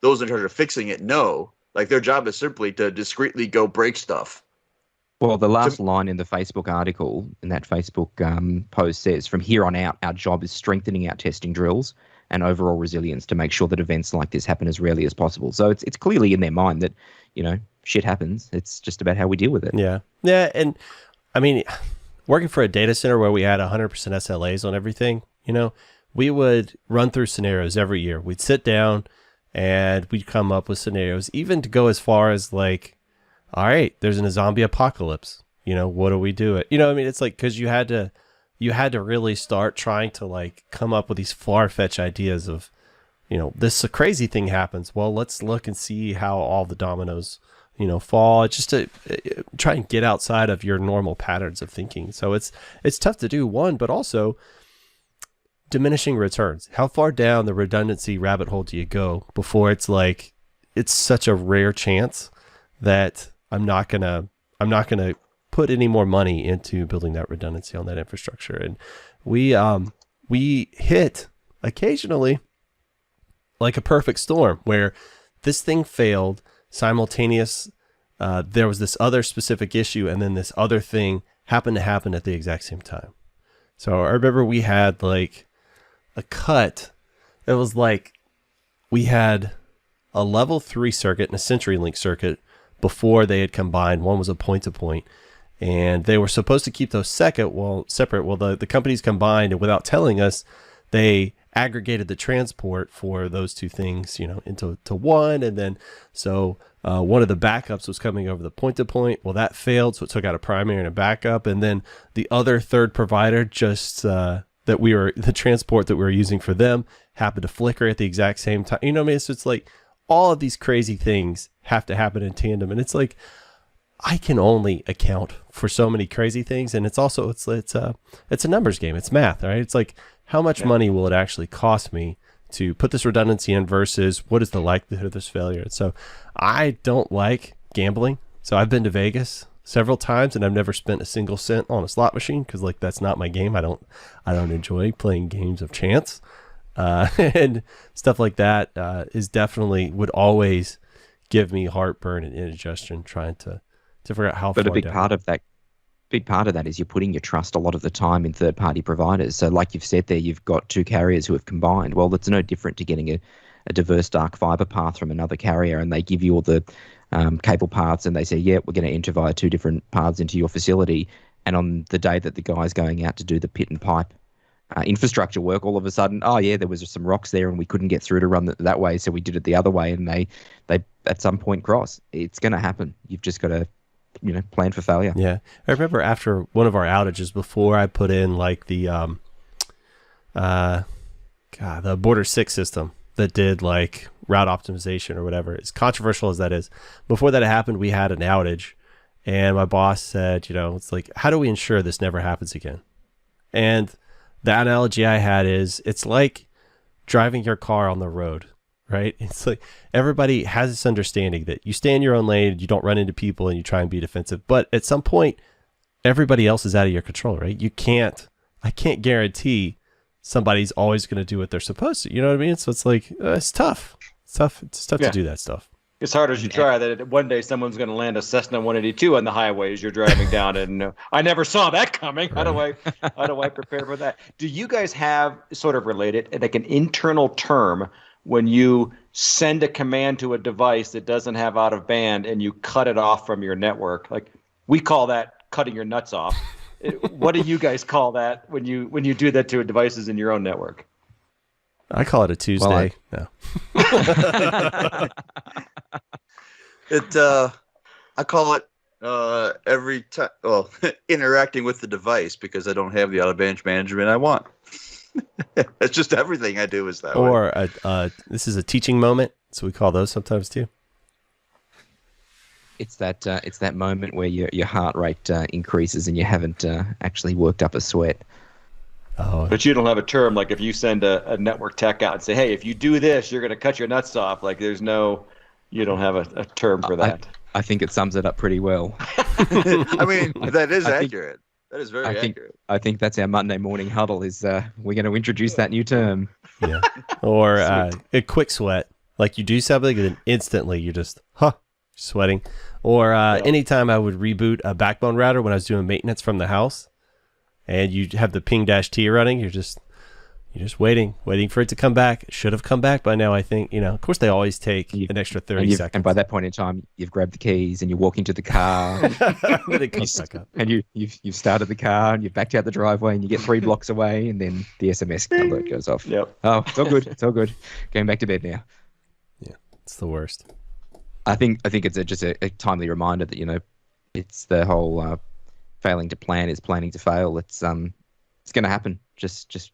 those in charge of fixing it know. Their job is simply to discreetly go break stuff. Well, the last line in the Facebook article, in that Facebook post, says, "From here on out, our job is strengthening our testing drills and overall resilience to make sure that events like this happen as rarely as possible." So it's clearly in their mind that, shit happens. It's just about how we deal with it. Yeah. Yeah. And I mean, working for a data center where we had 100% SLAs on everything, we would run through scenarios every year. We'd sit down and we'd come up with scenarios, even to go as far as all right, there's a zombie apocalypse. What do we do? It's because you had to really start trying to come up with these far-fetched ideas of, this crazy thing happens. Well, let's look and see how all the dominoes, fall. It's just to try and get outside of your normal patterns of thinking. So it's tough to do, one, but also diminishing returns. How far down the redundancy rabbit hole do you go before it's it's such a rare chance that I'm not gonna put any more money into building that redundancy on that infrastructure. And we hit occasionally a perfect storm where this thing failed simultaneous. There was this other specific issue, and then this other thing happened to happen at the exact same time. So I remember we had a cut. It was we had a level 3 circuit and a CenturyLink circuit before they had combined. One was a point-to-point, and they were supposed to keep those separate. Well, the companies combined, and without telling us, they aggregated the transport for those two things, into one. And then, so one of the backups was coming over the point-to-point. Well, that failed, so it took out a primary and a backup. And then the other third provider the transport that we were using for them happened to flicker at the exact same time. You know what I mean? So it's like all of these crazy things have to happen in tandem. And it's like, I can only account for so many crazy things. And it's also, it's a numbers game. It's math, right? It's like, how much money will it actually cost me to put this redundancy in versus what is the likelihood of this failure? And so I don't like gambling. So I've been to Vegas several times, and I've never spent a single cent on a slot machine because that's not my game. I don't enjoy playing games of chance, and stuff like that would always give me heartburn and indigestion trying to figure out how. But a big part of that is you're putting your trust a lot of the time in third-party providers. So like you've said there, you've got two carriers who have combined. Well, it's no different to getting a diverse dark fiber path from another carrier, and they give you all the cable paths, and they say, yeah, we're going to enter via two different paths into your facility. And on the day that the guy's going out to do the pit and pipe infrastructure work, all of a sudden, oh yeah, there was some rocks there and we couldn't get through to run that way, so we did it the other way, and they at some point cross. It's going to happen. You've just got to plan for failure. Yeah, I remember after one of our outages, before I put in like the Border 6 system that did like route optimization or whatever, as controversial as that is, before that happened, we had an outage, and my boss said, it's like, how do we ensure this never happens again? And the analogy I had is, it's like driving your car on the road, right? It's like everybody has this understanding that you stay in your own lane, you don't run into people, and you try and be defensive. But at some point, everybody else is out of your control, right? I can't guarantee somebody's always going to do what they're supposed to. You know what I mean? So it's like, it's tough. It's tough to do that stuff. It's hard as you try that one day someone's going to land a Cessna 182 on the highway as you're driving down, and I never saw that coming. Right. How do I prepare for that? Do you guys have sort of related, like an internal term when you send a command to a device that doesn't have out of band and you cut it off from your network? Like, we call that cutting your nuts off. What do you guys call that when you do that to devices in your own network? I call it a Tuesday. No. I call it every time. Well, interacting with the device, because I don't have the out of band management I want. It's just everything I do is that way. Or this is a teaching moment, so we call those sometimes too. It's that moment where your heart rate increases and you haven't actually worked up a sweat. Oh. But you don't have a term, like if you send a network tech out and say, hey, if you do this, you're going to cut your nuts off. Like you don't have a term for that. I think it sums it up pretty well. I mean, that is accurate. That is very accurate. I think that's our Monday morning huddle is we're going to introduce that new term. Yeah. Or a quick sweat. Like you do something and then instantly you're just, sweating. Or anytime I would reboot a backbone router when I was doing maintenance from the house, and you have the ping-t running, you're just waiting for it to come back. It should have come back by now, I think. Of course, they always take an extra 30 seconds. And by that point in time, you've grabbed the keys and you're walking to the car. And you've started the car and you've backed out the driveway and you get 3 blocks away, and then the SMS alert goes off. Yep. Oh, it's all good. It's all good. Going back to bed now. Yeah, it's the worst. I think it's just a timely reminder that it's the whole failing to plan is planning to fail. It's going to happen. Just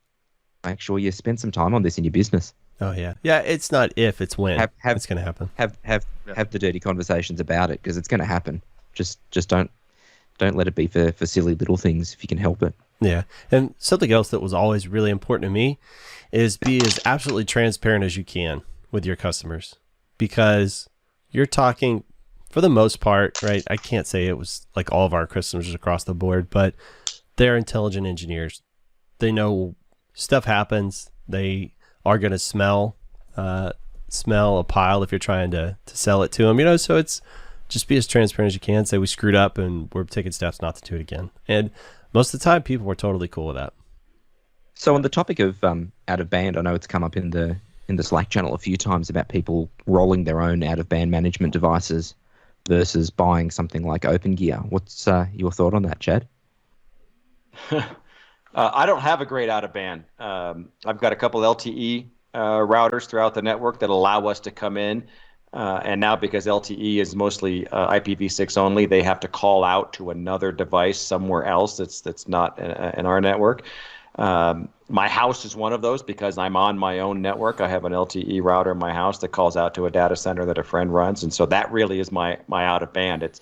make sure you spend some time on this in your business. Oh yeah. It's not if, it's when it's going to happen. Have the dirty conversations about it, because it's going to happen. Just don't let it be for silly little things if you can help it. Yeah. And something else that was always really important to me is be as absolutely transparent as you can with your customers, because you're talking, for the most part, right? I can't say it was like all of our customers across the board, but they're intelligent engineers. They know stuff happens. They are going to smell a pile if you're trying to sell it to them, so it's just be as transparent as you can. Say we screwed up and we're taking steps not to do it again. And most of the time people were totally cool with that. So on the topic of out of band, I know it's come up in the in the Slack channel a few times about people rolling their own out-of-band management devices versus buying something like OpenGear. What's your thought on that, Chad? I don't have a great out-of-band. I've got a couple LTE routers throughout the network that allow us to come in. And now because LTE is mostly IPv6 only, they have to call out to another device somewhere else that's not in our network. My house is one of those because I'm on my own network. I have an LTE router in my house that calls out to a data center that a friend runs. And so that really is my out-of-band.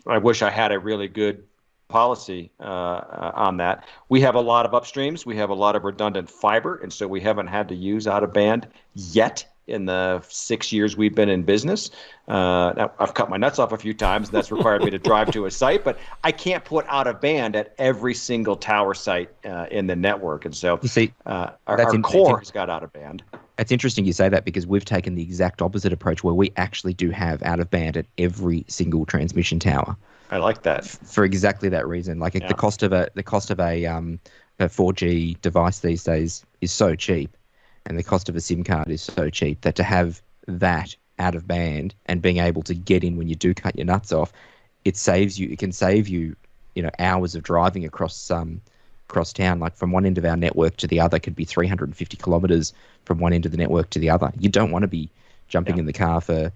I wish I had a really good policy on that. We have a lot of upstreams. We have a lot of redundant fiber. And so we haven't had to use out-of-band yet in the 6 years we've been in business. Now, I've cut my nuts off a few times, and that's required me to drive to a site, but I can't put out of band at every single tower site in the network. And so You see, our core has got out of band. it's interesting you say that because we've taken the exact opposite approach where we actually do have out-of-band at every single transmission tower. I like that. For exactly that reason. Like the cost of a 4G device these days is so cheap, and the cost of a SIM card is so cheap that to have that out of band and being able to get in when you do cut your nuts off, it can save you, hours of driving across town. Like from one end of our network to the other could be 350 kilometers from one end of the network to the other. You don't want to be jumping in the car for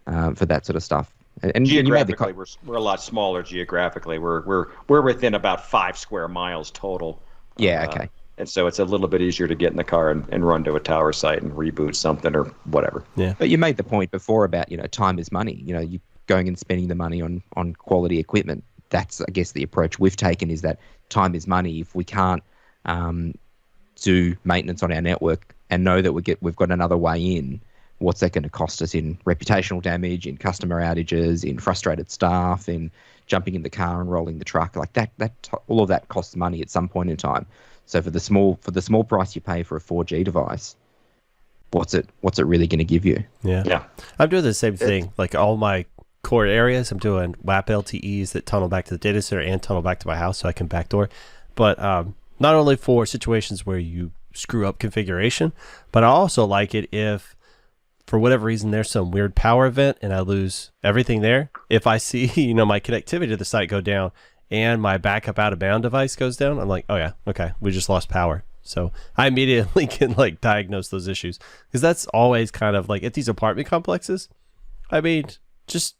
that sort of stuff. And geographically, we're a lot smaller geographically. We're within about 5 square miles total. Yeah, okay. And so it's a little bit easier to get in the car and run to a tower site and reboot something or whatever. Yeah. But you made the point before about, time is money. You going and spending the money on quality equipment. That's, I guess, the approach we've taken is that time is money. If we can't do maintenance on our network and know that we've got another way in, what's that going to cost us in reputational damage, in customer outages, in frustrated staff, in jumping in the car and rolling the truck? Like that all of that costs money at some point in time. So for the small price you pay for a 4G device, what's it really going to give you? Yeah. I'm doing the same thing. Like all my core areas, I'm doing WAP LTEs that tunnel back to the data center and tunnel back to my house so I can backdoor. But not only for situations where you screw up configuration, but I also like it if for whatever reason there's some weird power event and I lose everything there. If I see, my connectivity to the site go down and my backup out of bound device goes down, I'm like, oh yeah, okay, we just lost power. So I immediately can diagnose those issues, because that's always kind of at these apartment complexes. I mean, just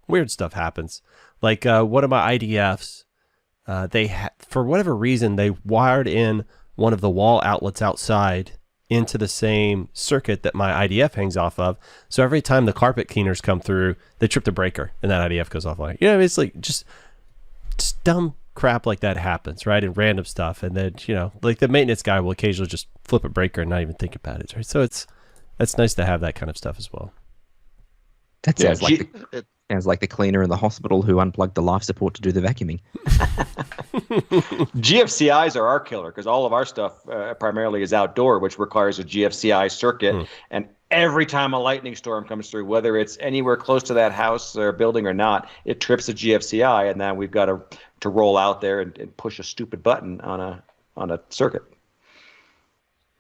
weird stuff happens. One of my IDFs, for whatever reason, they wired in one of the wall outlets outside into the same circuit that my IDF hangs off of. So every time the carpet cleaners come through, they trip the breaker and that IDF goes offline. It's just dumb crap like that happens, right? And random stuff. And then, the maintenance guy will occasionally just flip a breaker and not even think about it, right? So it's nice to have that kind of stuff as well. That sounds sounds like the cleaner in the hospital who unplugged the life support to do the vacuuming. GFCIs are our killer because all of our stuff primarily is outdoor, which requires a GFCI circuit. And every time a lightning storm comes through, whether it's anywhere close to that house or building or not, it trips a GFCI, and then we've got to roll out there and push a stupid button on a circuit.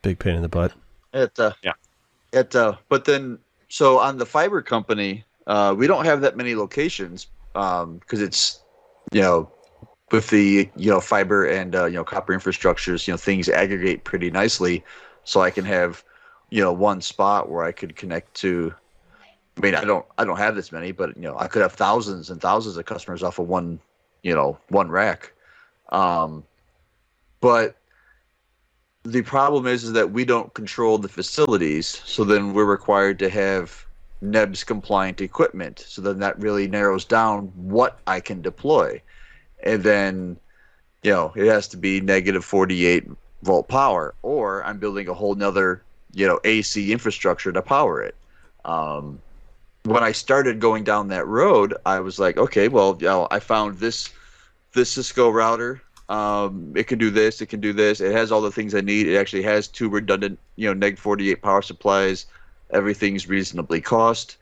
Big pain in the butt. But then, so on the fiber company, we don't have that many locations because it's, with the, fiber and, copper infrastructures, things aggregate pretty nicely. So I can have, one spot where I could connect to, I don't have this many, but, I could have thousands and thousands of customers off of one rack. But the problem is that we don't control the facilities. So then we're required to have NEBS compliant equipment. So then that really narrows down what I can deploy. And then, it has to be negative 48 volt power, or I'm building a whole nother, AC infrastructure to power it. When I started going down that road, I was like, okay, well, I found this Cisco router. It can do this. It can do this. It has all the things I need. It actually has 2 redundant, neg 48 power supplies. Everything's reasonably cost.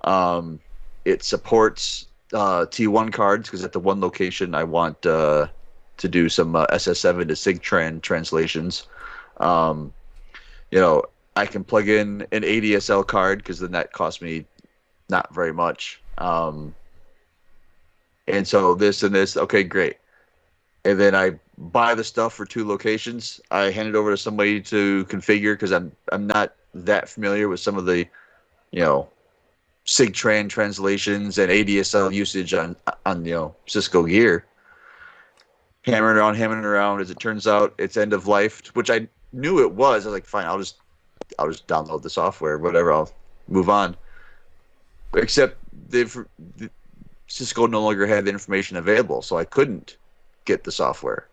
It supports T1 cards because at the one location I want to do some SS7 to SIGTRAN translations. I can plug in an ADSL card because then that costs me not very much. And so this and this, okay, great. And then I buy the stuff for 2 locations. I hand it over to somebody to configure because I'm not that familiar with some of the, SIGTRAN translations and ADSL usage on Cisco gear. Hammering around. As it turns out, it's end of life, which I knew it was. I was like, fine, I'll just download the software, whatever. I'll move on. Except Cisco no longer had the information available, so I couldn't get the software.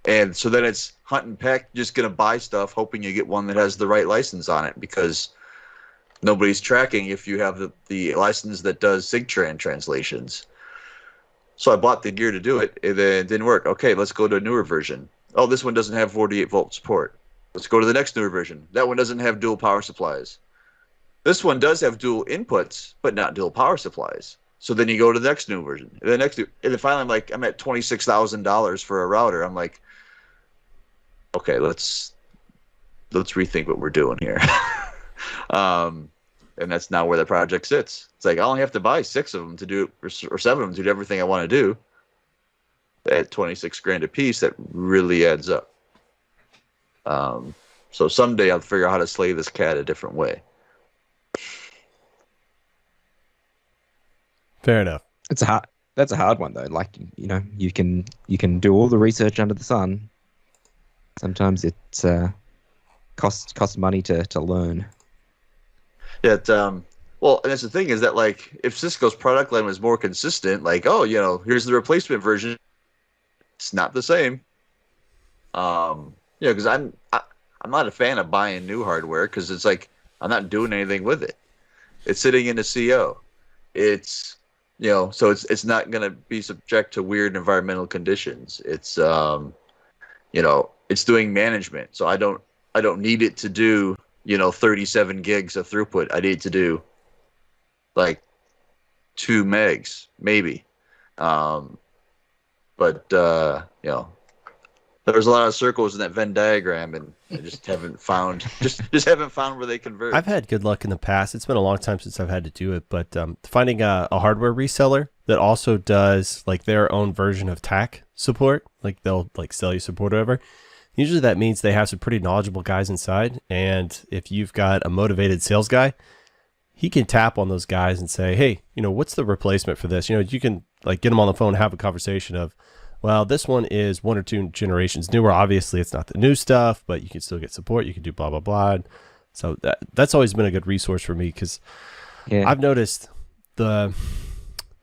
And so then it's hunt and peck, just going to buy stuff, hoping you get one that has the right license on it, because nobody's tracking if you have the license that does SIGTRAN translations. So I bought the gear to do it, and then it didn't work. Okay, let's go to a newer version. Oh, this one doesn't have 48-volt support. Let's go to the next newer version. That one doesn't have dual power supplies. This one does have dual inputs, but not dual power supplies. So then you go to the next new version. And then finally I'm at $26,000 for a router. I'm like, okay, let's rethink what we're doing here. And that's now where the project sits. It's like I only have to buy 6 of them to do, or 7 of them to do everything I want to do. At $26,000 a piece, that really adds up. So someday I'll figure out how to slay this cat a different way. Fair enough. That's a hard one though. Like, you can do all the research under the sun. Sometimes it costs money to learn. Yeah, well, and that's the thing is that if Cisco's product line was more consistent, here's the replacement version, it's not the same. Because I'm not a fan of buying new hardware because it's like I'm not doing anything with it. It's sitting in a CO. It's so it's not going to be subject to weird environmental conditions. It's it's doing management. So I don't need it to do 37 gigs of throughput. I need to do 2 megs maybe. But there's a lot of circles in that Venn diagram, and I just haven't found haven't found where they converge. I've had good luck in the past. It's been a long time since I've had to do it, but finding a hardware reseller that also does their own version of TAC support, they'll sell you support over. Usually that means they have some pretty knowledgeable guys inside, and if you've got a motivated sales guy, he can tap on those guys and say, hey, what's the replacement for this? You can get them on the phone and have a conversation of, well, this one is 1 or 2 generations newer. Obviously, it's not the new stuff, but you can still get support. You can do blah, blah, blah. So that's always been a good resource for me because I've noticed the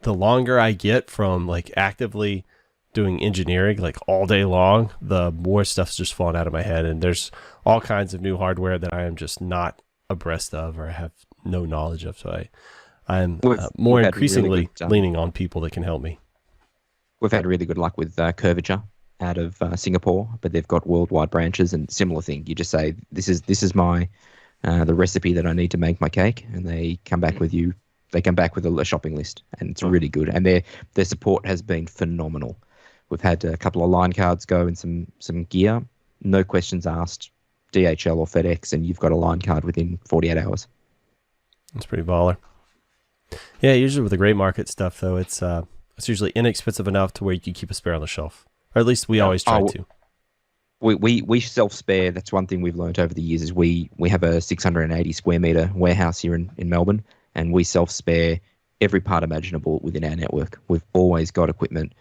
longer I get from actively doing engineering all day long, the more stuff's just falling out of my head. And there's all kinds of new hardware that I am just not abreast of or have no knowledge of. So I'm more increasingly leaning on people that can help me. We've had really good luck with Curvature out of Singapore, but they've got worldwide branches and similar thing. You just say, this is my the recipe that I need to make my cake, and they come back with you. They come back with a shopping list, and it's really good. And their support has been phenomenal. We've had a couple of line cards go and some gear, no questions asked, DHL or FedEx, and you've got a line card within 48 hours. That's pretty baller. Yeah, usually with the gray market stuff, though, it's usually inexpensive enough to where you can keep a spare on the shelf. Or at least we always try to. We self-spare. That's one thing we've learned over the years is we have a 680 square meter warehouse here in Melbourne, and we self-spare every part imaginable within our network. We've always got equipment,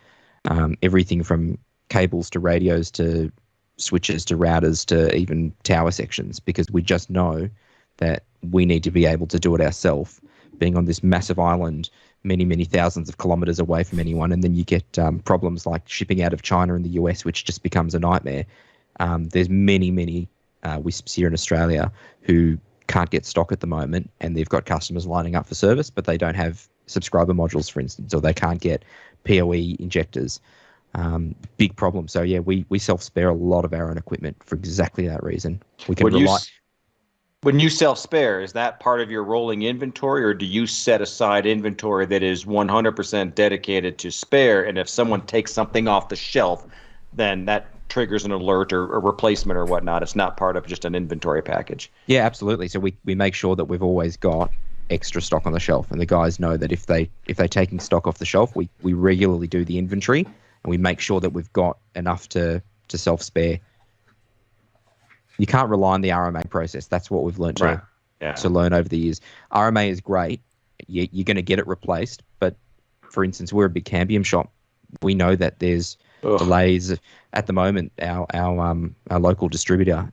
everything from cables to radios to switches to routers to even tower sections, because we just know that we need to be able to do it ourselves, being on this massive island many, many thousands of kilometers away from anyone. And then you get problems like shipping out of China and the US, which just becomes a nightmare. There's many, many WISPs here in Australia who can't get stock at the moment, and they've got customers lining up for service, but they don't have subscriber modules, for instance, or they can't get PoE injectors. Big problem. So yeah, we self-spare a lot of our own equipment for exactly that reason. We can rely. When you self-spare, is that part of your rolling inventory, or do you set aside inventory that is 100% dedicated to spare? And if someone takes something off the shelf, then that triggers an alert or a replacement or whatnot. It's not part of just an inventory package. Yeah, absolutely. So we make sure that we've always got extra stock on the shelf, and the guys know that if they're taking stock off the shelf, we regularly do the inventory, and we make sure that we've got enough to self-spare. You can't rely on the RMA process. That's what we've learned to learn over the years. RMA is great. You're going to get it replaced, but for instance, we're a big cambium shop. We know that there's delays at the moment. Our local distributor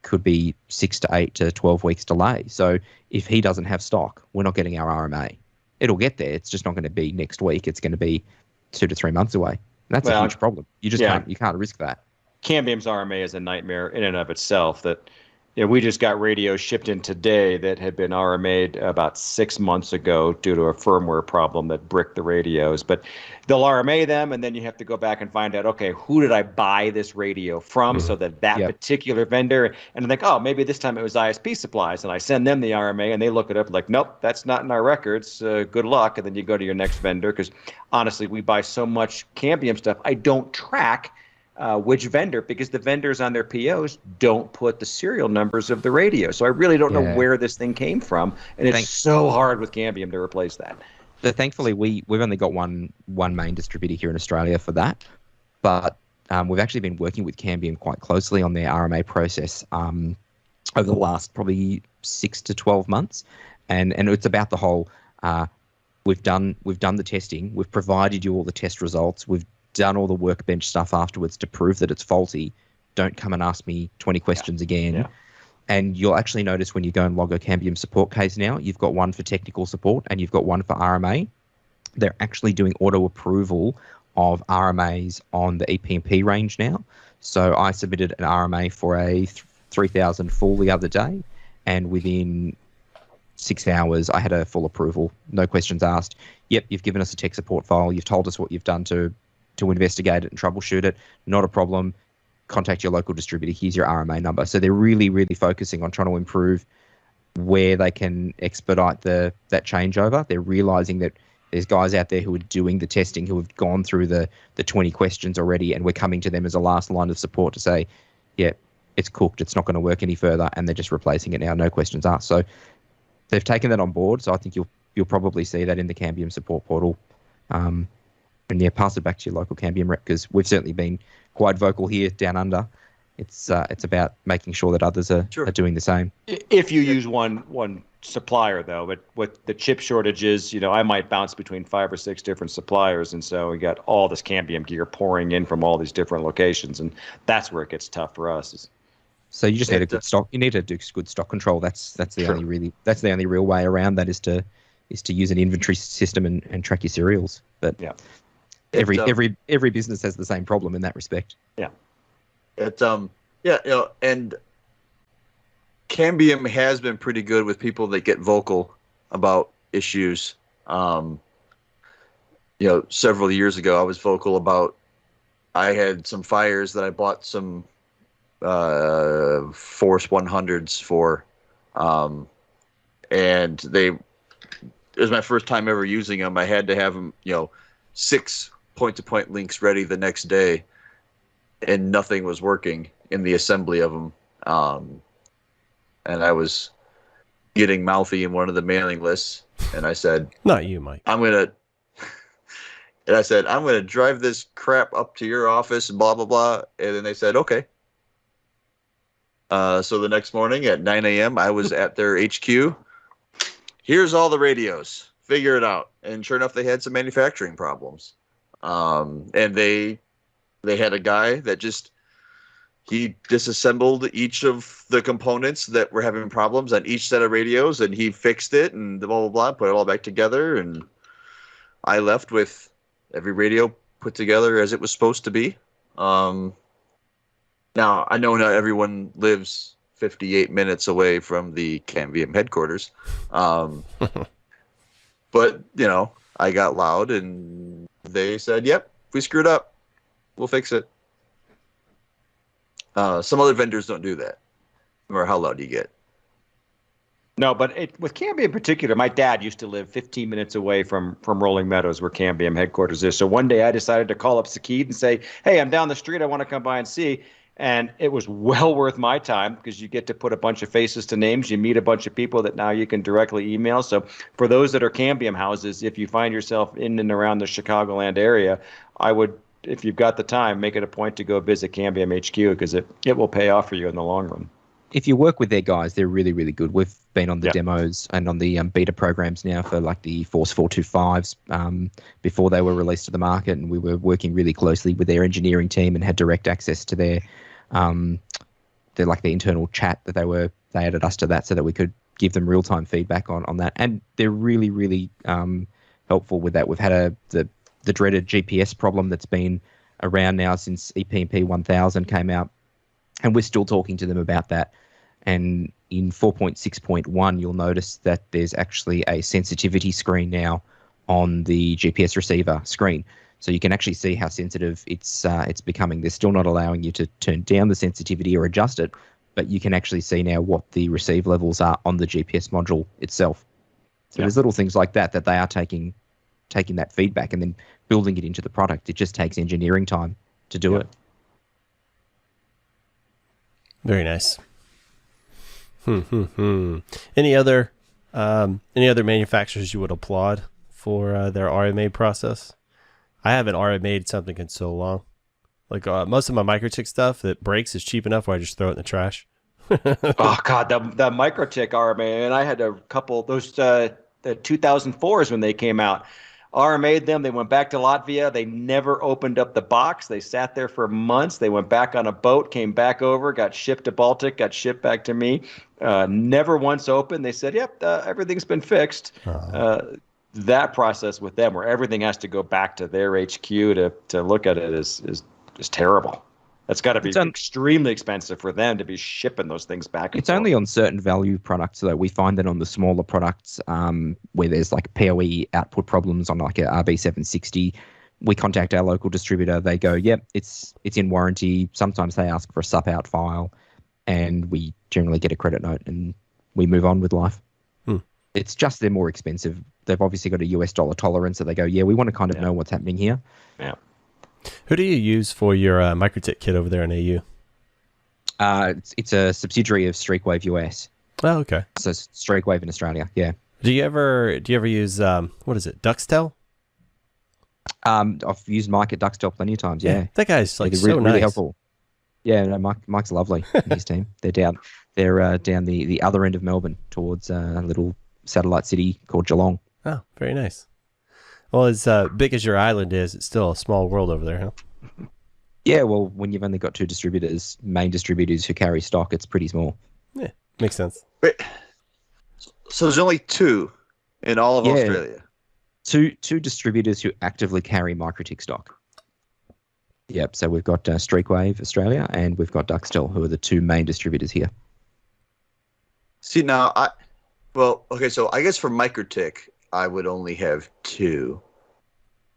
could be 6 to 8 to 12 weeks delay. So if he doesn't have stock, we're not getting our RMA. It'll get there. It's just not going to be next week. It's going to be 2 to 3 months away. And that's a huge problem. You just can't risk that. Cambium's RMA is a nightmare in and of itself. That we just got radios shipped in today that had been RMA'd about 6 months ago due to a firmware problem that bricked the radios. But they'll RMA them, and then you have to go back and find out, okay, who did I buy this radio from? So that particular vendor, and think, oh, maybe this time it was ISP Supplies, and I send them the RMA, and they look it up like, nope, that's not in our records. Good luck. And then you go to your next vendor, because honestly, we buy so much Cambium stuff, I don't track which vendor, because the vendors on their POs don't put the serial numbers of the radio. So I really don't know where this thing came from, and it's so hard with Cambium to replace that. So thankfully, we've only got one main distributor here in Australia for that, but we've actually been working with Cambium quite closely on their RMA process over the last probably 6 to 12 months, and it's about the whole. We've done the testing. We've provided you all the test results. We've done all the workbench stuff afterwards to prove that it's faulty. Don't come and ask me 20 questions again. Yeah. And you'll actually notice when you go and log a Cambium support case now, you've got one for technical support and you've got one for RMA. They're actually doing auto approval of RMAs on the EPMP range now. So I submitted an RMA for a 3000 full the other day, and within 6 hours I had a full approval, no questions asked. Yep, you've given us a tech support file. You've told us what you've done to investigate it and troubleshoot it. Not a problem. Contact your local distributor. Here's your RMA number. So they're really, really focusing on trying to improve where they can expedite that changeover. They're realizing that there's guys out there who are doing the testing, who have gone through the 20 questions already, and we're coming to them as a last line of support to say, yeah, it's cooked. It's not going to work any further, and they're just replacing it now. No questions asked. So they've taken that on board. So I think you'll probably see that in the Cambium support portal. And pass it back to your local Cambium rep, because we've certainly been quite vocal here down under. It's about making sure that others are doing the same. If you use one supplier, though, but with the chip shortages, I might bounce between 5 or 6 different suppliers, and so we got all this Cambium gear pouring in from all these different locations, and that's where it gets tough for us. So you just need a good stock. You need to do good stock control. That's the only real way around that is to use an inventory system and track your serials. But every business has the same problem in that respect. Yeah. And Cambium has been pretty good with people that get vocal about issues. Several years ago, I was vocal about, I had some fires that I bought some Force 100s for, and it was my first time ever using them. I had to have them, 6 point-to-point links ready the next day, and nothing was working in the assembly of them. And I was getting mouthy in one of the mailing lists, and I said, "Not you, Mike." I'm gonna drive this crap up to your office and blah blah blah. And then they said, okay. So the next morning at 9 a.m., I was at their HQ. Here's all the radios. Figure it out. And sure enough, they had some manufacturing problems. And they had a guy that he disassembled each of the components that were having problems on each set of radios, and he fixed it and blah, blah, blah, put it all back together. And I left with every radio put together as it was supposed to be. Now, I know not everyone lives 58 minutes away from the Cambium headquarters. But, I got loud, and they said, yep, we screwed up. We'll fix it. Some other vendors don't do that, no matter how loud you get. No, but with Cambium in particular, my dad used to live 15 minutes away from Rolling Meadows, where Cambium headquarters is. So one day I decided to call up Sakid and say, hey, I'm down the street. I want to come by and see. And it was well worth my time because you get to put a bunch of faces to names. You meet a bunch of people that now you can directly email. So for those that are Cambium houses, if you find yourself in and around the Chicagoland area, I would, if you've got the time, make it a point to go visit Cambium HQ because it will pay off for you in the long run. If you work with their guys, they're really, really good. We've been on the demos and on the beta programs now for like the Force 425s before they were released to the market, and we were working really closely with their engineering team and had direct access to their the internal chat that they added us to that so that we could give them real-time feedback on that. And they're really, really helpful with that. We've had the dreaded GPS problem that's been around now since EPMP 1000 came out, and we're still talking to them about that. And in 4.6.1, you'll notice that there's actually a sensitivity screen now on the GPS receiver screen. So you can actually see how sensitive it's becoming. They're still not allowing you to turn down the sensitivity or adjust it, but you can actually see now what the receive levels are on the GPS module itself. So there's little things like that they are taking that feedback and then building it into the product. It just takes engineering time to do it. Very nice. Any other manufacturers you would applaud for their RMA process? I haven't RMA'd something in so long. Like most of my Microtech stuff that breaks is cheap enough where I just throw it in the trash. Oh God, the Microtech RMA, and I had a couple those the 2004s when they came out. RMA'd them. They went back to Latvia. They never opened up the box. They sat there for months. They went back on a boat, came back over, got shipped to Baltic, got shipped back to me. Never once opened. They said, "Yep, everything's been fixed." That process with them, where everything has to go back to their HQ to look at it, is terrible. That's got to be extremely expensive for them to be shipping those things back. It's only on certain value products, though. We find that on the smaller products where there's like PoE output problems on like a RB760, we contact our local distributor. They go, yep, it's in warranty. Sometimes they ask for a sup-out file, and we generally get a credit note, and we move on with life. It's just they're more expensive. They've obviously got a US dollar tolerance, so they go, yeah, we want to kind of know what's happening here. Yeah. Who do you use for your Microtech kit over there in AU? It's a subsidiary of Streakwave US. Oh, okay. So Streakwave in Australia, yeah. Do you ever use what is it, Duxtel? I've used Mike at Duxtel plenty of times. Yeah, that guy's like so really nice. Helpful. Yeah, no, Mike's lovely. And his team. They're down the other end of Melbourne towards a little satellite city called Geelong. Oh, very nice. Well, as big as your island is, it's still a small world over there, huh? Yeah, well, when you've only got two main distributors who carry stock, it's pretty small. Yeah, makes sense. Wait, so there's only two in all of Australia? Two distributors who actively carry Microtech stock. Yep, so we've got Streakwave Australia and we've got Duxtel, who are the two main distributors here. See, now, so I guess for Microtech, I would only have two.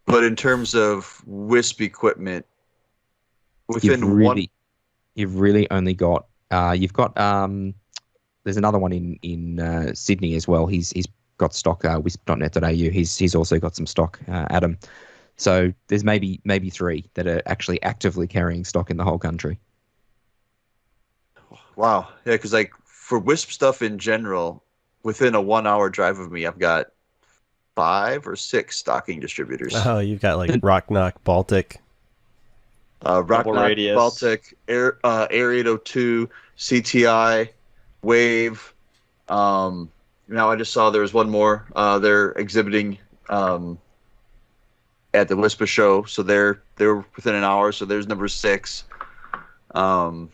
But in terms of WISP equipment, you've really only got there's another one in Sydney as well. He's got stock wisp.net.au. He's also got some stock, Adam. So there's maybe three that are actually actively carrying stock in the whole country. Wow. Yeah, because like for WISP stuff in general, within a 1 hour drive of me, I've got 5 or 6 stocking distributors. Oh, you've got like Rock Knock, Baltic. Rock Knock, Baltic, Air 802, CTI, Wave. Now I just saw there was one more. They're exhibiting at the WISPA show, so they're within an hour. So there's number 6. Now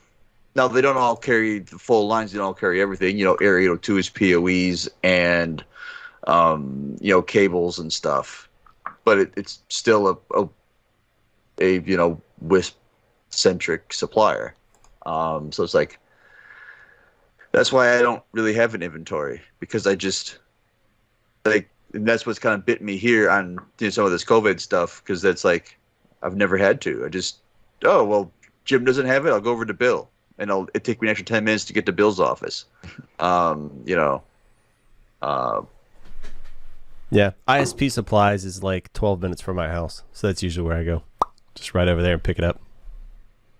they don't all carry the full lines. They don't all carry everything. You know, Air 802 is PoEs and cables and stuff. But it's still a WISP centric supplier. So it's like that's why I don't really have an inventory, because I just and that's what's kind of bit me here on some of this COVID stuff, because that's like I've never had to. I just Jim doesn't have it. I'll go over to Bill, and it take me an extra 10 minutes to get to Bill's office. Yeah, ISP Supplies is like 12 minutes from my house, so that's usually where I go. Just right over there and pick it up.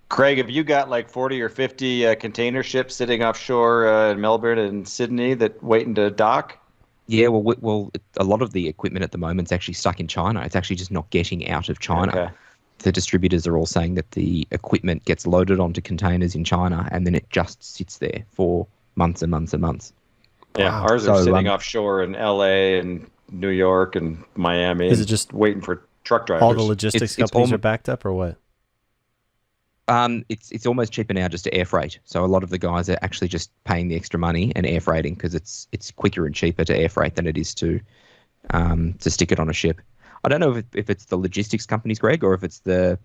Craig, have you got like 40 or 50 container ships sitting offshore in Melbourne and Sydney that waiting to dock? Yeah, well, a lot of the equipment at the moment is actually stuck in China. It's actually just not getting out of China. Okay. The distributors are all saying that the equipment gets loaded onto containers in China and then it just sits there for months and months and months. Yeah, wow. Ours are sitting offshore in LA and New York and Miami. Is it just waiting for truck drivers? All the logistics companies are backed up, or what? It's almost cheaper now just to air freight. So a lot of the guys are actually just paying the extra money and air freighting because it's quicker and cheaper to air freight than it is to stick it on a ship. I don't know if it's the logistics companies, Greg, or if it's the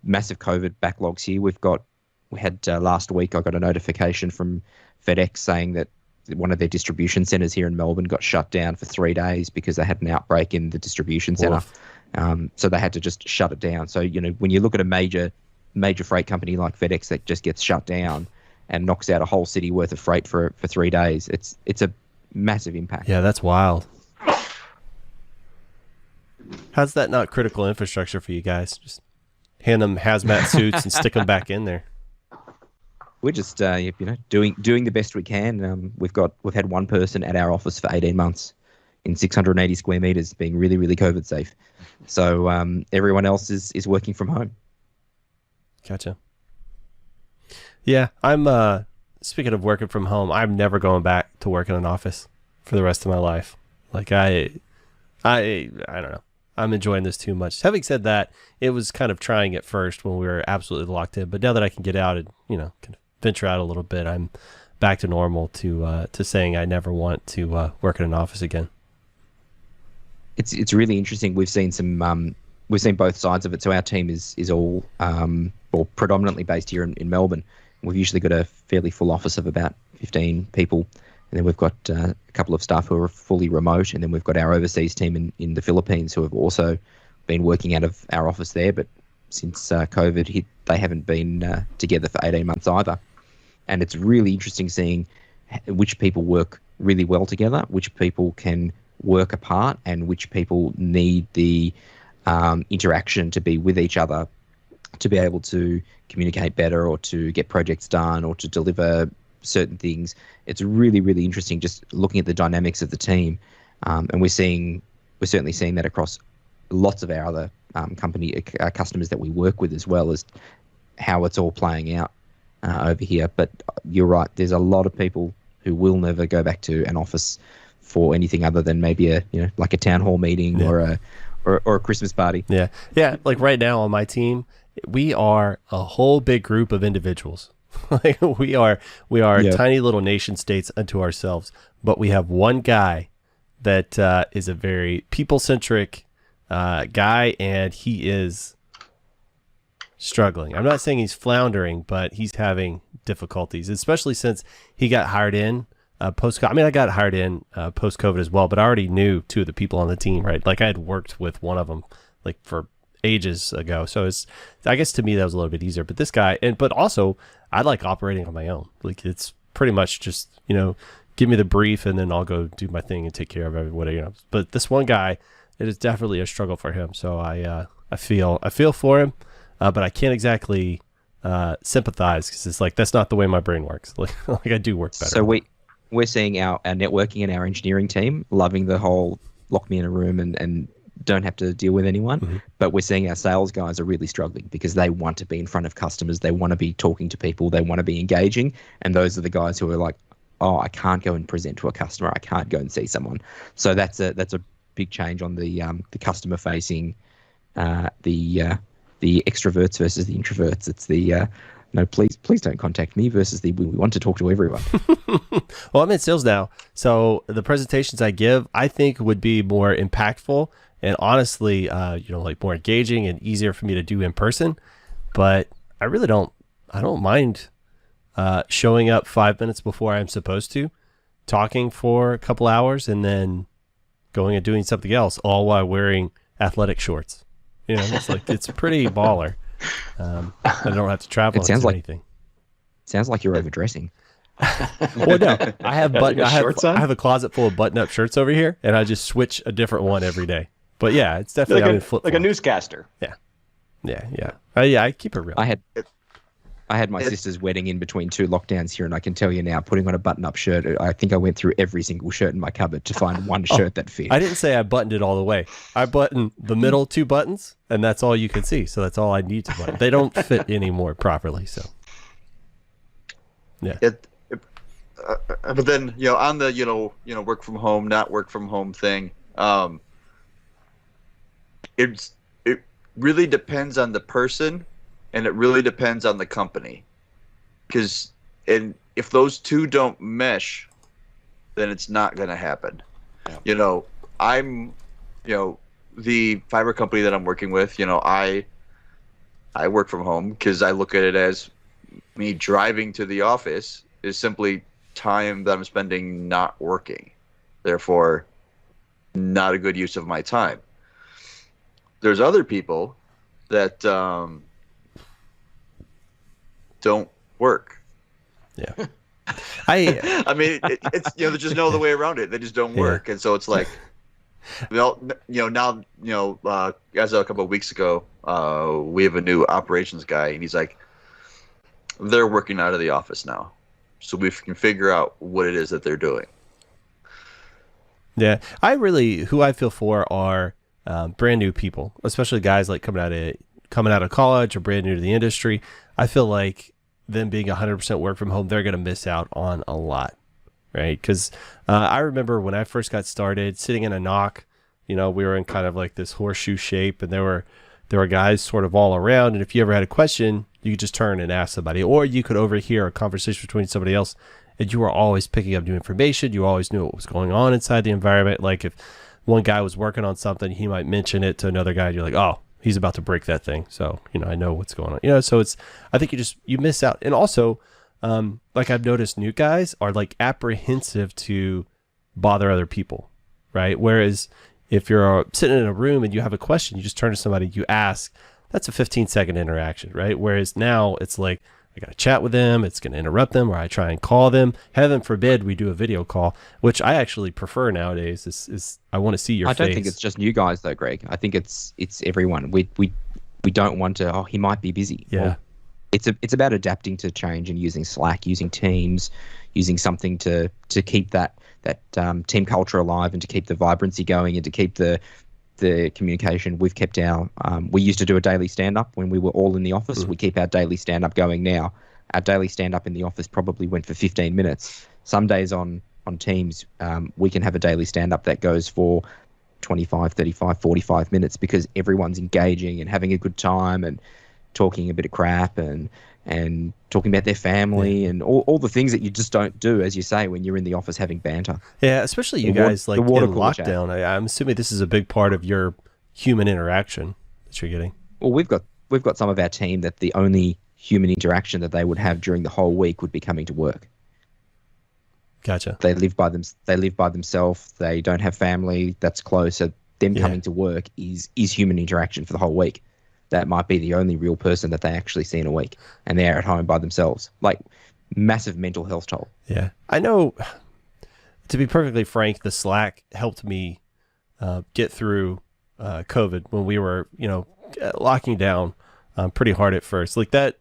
massive COVID backlogs here. We had last week, I got a notification from FedEx saying that one of their distribution centers here in Melbourne got shut down for 3 days because they had an outbreak in the distribution center. So they had to just shut it down. So, when you look at a major freight company like FedEx that just gets shut down and knocks out a whole city worth of freight for 3 days, it's a massive impact. Yeah, that's wild. How's that not critical infrastructure for you guys? Just hand them hazmat suits and stick them back in there. We're just doing the best we can. We've had one person at our office for 18 months in 680 square meters, being really, really COVID safe. So everyone else is working from home. Gotcha. Yeah, I'm speaking of working from home, I'm never going back to work in an office for the rest of my life. Like I don't know. I'm enjoying this too much. Having said that, it was kind of trying at first when we were absolutely locked in, but now that I can get out and, kind of venture out a little bit, I'm back to normal to saying I never want to work in an office again. It's really interesting. We've seen both sides of it. So our team is all predominantly based here in Melbourne. We've usually got a fairly full office of about 15 people. And then we've got a couple of staff who are fully remote. And then we've got our overseas team in the Philippines who have also been working out of our office there. But since COVID hit, they haven't been together for 18 months either. And it's really interesting seeing which people work really well together, which people can work apart, and which people need the interaction to be with each other to be able to communicate better or to get projects done or to deliver certain things. It's really, really interesting just looking at the dynamics of the team. And we're certainly seeing that across lots of our other customers that we work with, as well as how it's all playing out over here. But you're right, there's a lot of people who will never go back to an office for anything other than maybe like a town hall meeting or a Christmas party. Yeah. Like right now on my team, we are a whole big group of individuals. Like we are tiny little nation states unto ourselves, but we have one guy that is a very people-centric guy, and he is struggling. I'm not saying he's floundering, but he's having difficulties, especially since he got hired in post-COVID. I mean, I got hired in post-COVID as well, but I already knew two of the people on the team, right? Like I had worked with one of them like for ages ago. So I guess to me that was a little bit easier, but this guy, but also I like operating on my own. Like it's pretty much just, give me the brief and then I'll go do my thing and take care of everybody, But this one guy, it is definitely a struggle for him. So I feel for him, but I can't exactly sympathize because it's like, that's not the way my brain works. Like I do work better. So we're seeing our networking and our engineering team loving the whole lock me in a room and don't have to deal with anyone. Mm-hmm. But we're seeing our sales guys are really struggling because they want to be in front of customers. They want to be talking to people. They want to be engaging. And those are the guys who are like, oh, I can't go and present to a customer. I can't go and see someone. So that's a big change on the customer facing, the extroverts versus the introverts. It's the no, please don't contact me versus we want to talk to everyone. Well, I'm in sales now, so the presentations I give, I think, would be more impactful and honestly, like more engaging and easier for me to do in person. But I really don't mind showing up 5 minutes before I'm supposed to, talking for a couple hours, and then going and doing something else, all while wearing athletic shorts. It's pretty baller. I don't have to travel or anything. Sounds like you're overdressing. Well, no, I have Like a shorts on? I have a closet full of button-up shirts over here, and I just switch a different one every day. But yeah, it's definitely like I'm a, in flip like a newscaster. Yeah. Yeah, I keep it real. I had my sister's wedding in between 2 lockdowns here, and I can tell you now, putting on a button-up shirt, I think I went through every single shirt in my cupboard to find one shirt that fit. I didn't say I buttoned it all the way. I buttoned the middle 2 buttons, and that's all you can see. So that's all I need to button. They don't fit anymore properly. So, yeah. But then on the work from home, not work from home thing, it really depends on the person. And it really depends on the company, because if those two don't mesh, then it's not going to happen. Yeah. I'm, the fiber company that I'm working with. I work from home because I look at it as me driving to the office is simply time that I'm spending not working. Therefore, not a good use of my time. There's other people that don't work. Yeah. I mean, it's there's just no other way around it. They just don't work, and so it's like, now, as a couple of weeks ago, we have a new operations guy, and he's like, they're working out of the office now, so we can figure out what it is that they're doing. Yeah, who I feel for are brand new people, especially guys like coming out of college or brand new to the industry. I feel like them being 100% work from home, they're going to miss out on a lot, right? Because I remember when I first got started, sitting in a knock, we were in kind of like this horseshoe shape, and there were guys sort of all around, and if you ever had a question, you could just turn and ask somebody, or you could overhear a conversation between somebody else, and you were always picking up new information. You always knew what was going on inside the environment. Like if one guy was working on something, he might mention it to another guy, and you're like, oh, he's about to break that thing. So, I know what's going on. So I think you miss out. And also, like I've noticed new guys are like apprehensive to bother other people, right? Whereas if you're sitting in a room and you have a question, you just turn to somebody, you ask, that's a 15-second interaction, right? Whereas now it's like, I got to chat with them. It's going to interrupt them, or I try and call them. Heaven forbid we do a video call, which I actually prefer nowadays. Is I want to see your face. I don't think it's just new guys though, Greg. I think it's everyone. We don't want to. Oh, he might be busy. Yeah. Well, it's about adapting to change and using Slack, using Teams, using something to keep that team culture alive and to keep the vibrancy going and to keep the communication. We've kept we used to do a daily stand-up when we were all in the office. We keep our daily stand-up going now. Our daily stand-up in the office probably went for 15 minutes. Some days on Teams, we can have a daily stand-up that goes for 25, 35, 45 minutes because everyone's engaging and having a good time and talking a bit of crap and talking about their family and all the things that you just don't do, as you say, when you're in the office having banter. Yeah, especially you guys like in lockdown. I'm assuming this is a big part of your human interaction that you're getting. Well, we've got some of our team that the only human interaction that they would have during the whole week would be coming to work. Gotcha. They live by themselves. They don't have family that's close. So them coming to work is human interaction for the whole week. That might be the only real person that they actually see in a week, and they're at home by themselves. Like, massive mental health toll. Yeah. I know, to be perfectly frank, the Slack helped me get through COVID when we were, locking down pretty hard at first. Like that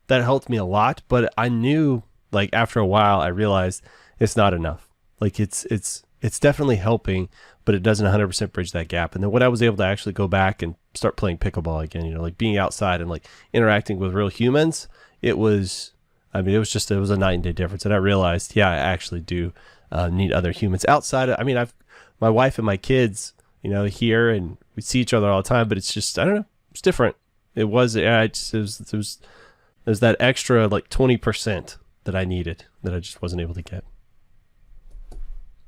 helped me a lot, but I knew, like, after a while, I realized it's not enough. Like, it's definitely helping, but it doesn't 100% bridge that gap. And then when I was able to actually go back and start playing pickleball again, like being outside and like interacting with real humans, it was a night and day difference. And I realized, I actually do need other humans outside. I've my wife and my kids, here, and we see each other all the time, but it's just, I don't know, it's different. It was that extra like 20% that I needed that I just wasn't able to get.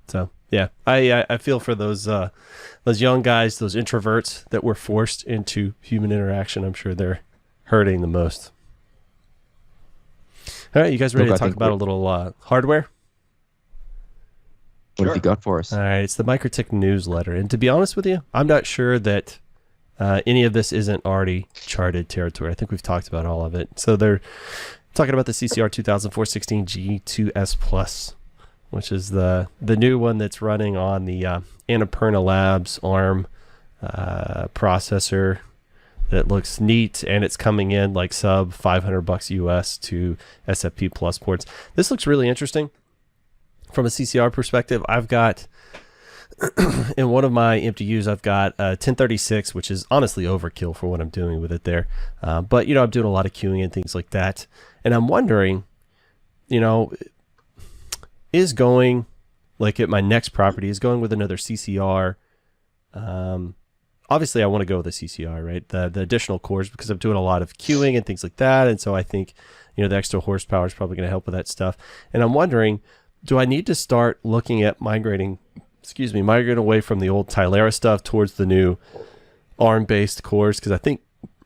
So yeah, I feel for those young guys, those introverts that were forced into human interaction. I'm sure they're hurting the most. All right, you guys ready to talk about a little hardware? What have you got for us? All right, it's the Microtech Newsletter. And to be honest with you, I'm not sure that any of this isn't already charted territory. I think we've talked about all of it. So talking about the CCR 2004-16 G2S+, which is the new one that's running on the Annapurna Labs ARM processor. That looks neat, and it's coming in like sub $500 US to SFP+ ports. This looks really interesting from a CCR perspective. I've got in one of my MTUs, I've got a 1036, which is honestly overkill for what I'm doing with it there. But I'm doing a lot of queuing and things like that, and I'm wondering, is going like at my next property is going with another CCR. Obviously, I want to go with the CCR, right? The additional cores, because I'm doing a lot of queuing and things like that. And so I think, the extra horsepower is probably going to help with that stuff. And I'm wondering, do I need to start looking at migrating away from the old Tylera stuff towards the new ARM-based cores? Because I think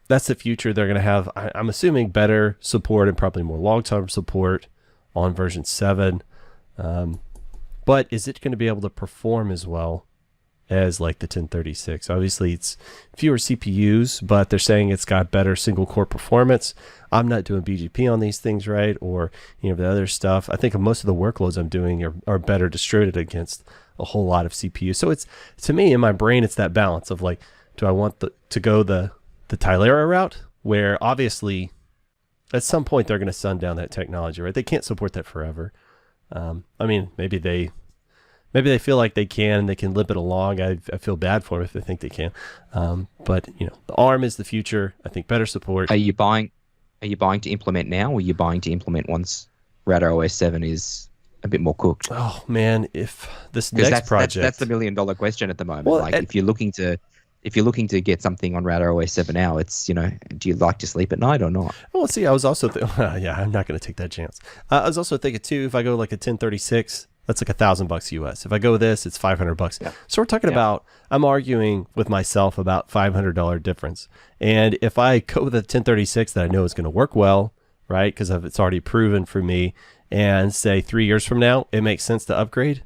that's the future. They're going to have, I'm assuming, better support and probably more long-term support on version 7. But is it going to be able to perform as well as like the 1036? Obviously it's fewer CPUs, but they're saying it's got better single core performance. I'm not doing BGP on these things, right? Or the other stuff. I think most of the workloads I'm doing are better distributed against a whole lot of CPUs. So it's, to me, in my brain, it's that balance of like, do I want to go the Tylera route, where obviously at some point they're going to sundown that technology, right? They can't support that forever. Maybe they feel like they can, and they can limp it along. I feel bad for them if they think they can. But the ARM is the future. I think better support. Are you buying to implement now, or are you buying to implement once Router OS 7 is a bit more cooked? Oh man, if this next project, that's the $1 million question at the moment. Well, if you're looking to get something on Router OS 7 now, it's do you like to sleep at night or not? Well, see, I was also I'm not going to take that chance. I was also thinking too, if I go like a 1036. That's like $1,000 US. If I go with this, it's $500. Yeah. So we're talking about, I'm arguing with myself about $500 difference. And if I go with a 1036 that I know is going to work well, right? Because it's already proven for me, and say 3 years from now, it makes sense to upgrade.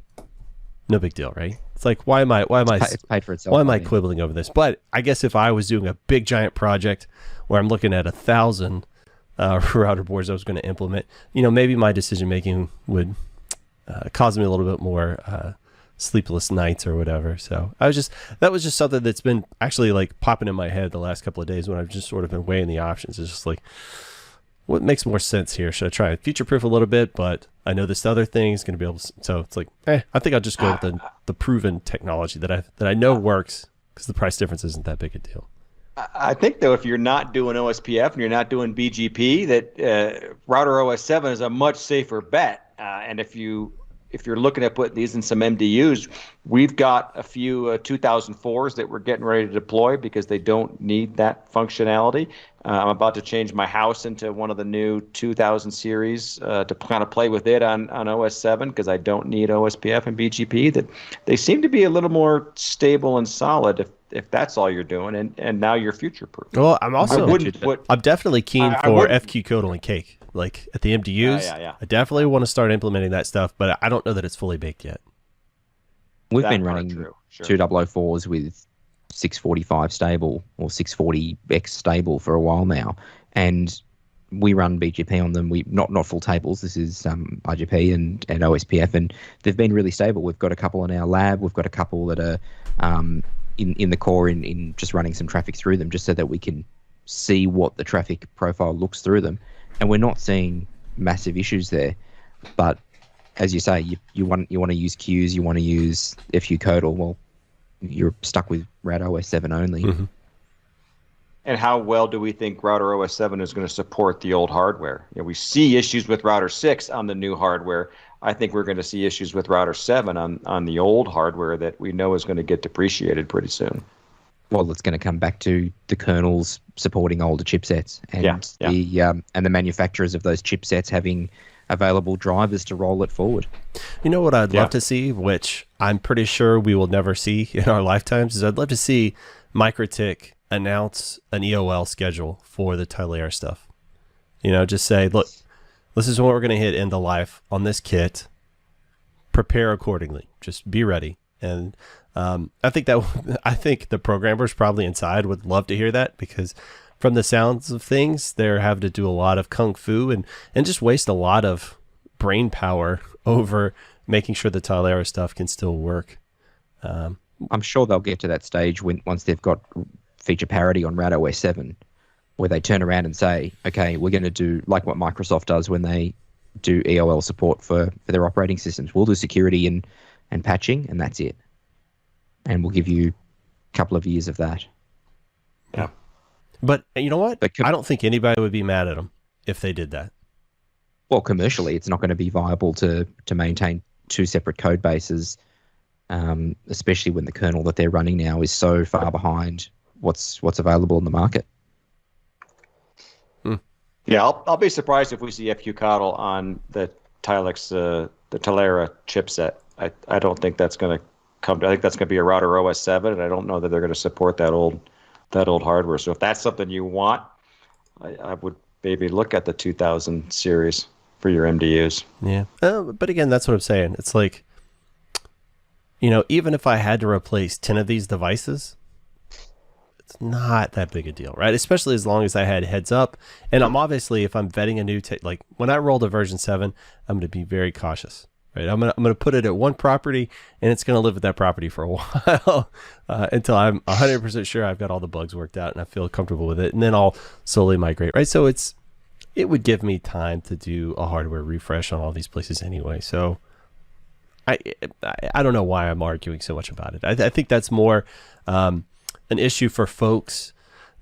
No big deal, right? It's like, it's paid for itself. Why am I quibbling over this? But I guess if I was doing a big giant project where I'm looking at 1,000 router boards I was going to implement, maybe my decision making would caused me a little bit more sleepless nights or whatever. So that was just something that's been actually like popping in my head the last couple of days when I've just sort of been weighing the options. It's just like, what makes more sense here? Should I try and future proof a little bit? But I know this other thing is going to be able to, so it's like, I think I'll just go with the proven technology that I know works, because the price difference isn't that big a deal. I think, though, if you're not doing OSPF and you're not doing BGP, that Router OS 7 is a much safer bet. And if you're looking at putting these in some MDUs, we've got a few 2004s that we're getting ready to deploy because they don't need that functionality. I'm about to change my house into one of the new 2000 series to kind of play with it on OS 7 because I don't need OSPF and BGP. That they seem to be a little more stable and solid if that's all you're doing, and now you're future proof. Well, I'm definitely keen for FQ code only cake. Like at the MDUs, I definitely want to start implementing that stuff, but I don't know that it's fully baked yet. We've been running 2004s with 645 stable or 640X stable for a while now, and we run BGP on them. We not full tables. This is IGP and OSPF, and they've been really stable. We've got a couple in our lab. We've got a couple that are in the core in just running some traffic through them, just so that we can see what the traffic profile looks through them. And we're not seeing massive issues there, but as you say, you want to use queues, you want to use FU Codal. Well, you're stuck with Router OS 7 only. Mm-hmm. And how well do we think Router OS 7 is going to support the old hardware? We see issues with Router 6 on the new hardware. I think we're going to see issues with Router 7 on the old hardware that we know is going to get depreciated pretty soon. Well, it's going to come back to the kernels supporting older chipsets and the manufacturers of those chipsets having available drivers to roll it forward. You know what I'd love to see, which I'm pretty sure we will never see in our lifetimes, is I'd love to see Microtech announce an EOL schedule for the Tylera stuff. Just say, look, this is what we're going to hit end of life on this kit. Prepare accordingly. Just be ready. And I think the programmers probably inside would love to hear that, because from the sounds of things, they're having to do a lot of kung fu and just waste a lot of brain power over making sure the Tylera stuff can still work. I'm sure they'll get to that stage once they've got feature parity on Router OS 7, where they turn around and say, okay, we're going to do like what Microsoft does when they do EOL support for their operating systems. We'll do security and patching, and that's it. And we'll give you a couple of years of that. Yeah. But you know what? I don't think anybody would be mad at them if they did that. Well, commercially, it's not going to be viable to maintain two separate code bases, especially when the kernel that they're running now is so far behind what's available in the market. Yeah, I'll be surprised if we see FQCODL on the Tylera chipset. I don't think that's going to come. I think that's going to be a Router OS 7, and I don't know that they're going to support that old hardware. So if that's something you want, I would maybe look at the 2000 series for your MDUs. Yeah, but again, that's what I'm saying. It's like, even if I had to replace 10 of these devices, it's not that big a deal, right? Especially as long as I had heads up. And I'm obviously, if I'm vetting a new, like when I roll to version 7, I'm going to be very cautious, right? I'm going to put it at one property, and it's going to live with that property for a while until I'm 100% sure I've got all the bugs worked out and I feel comfortable with it. And then I'll slowly migrate, right? So it would give me time to do a hardware refresh on all these places anyway. So I don't know why I'm arguing so much about it. I think that's more an issue for folks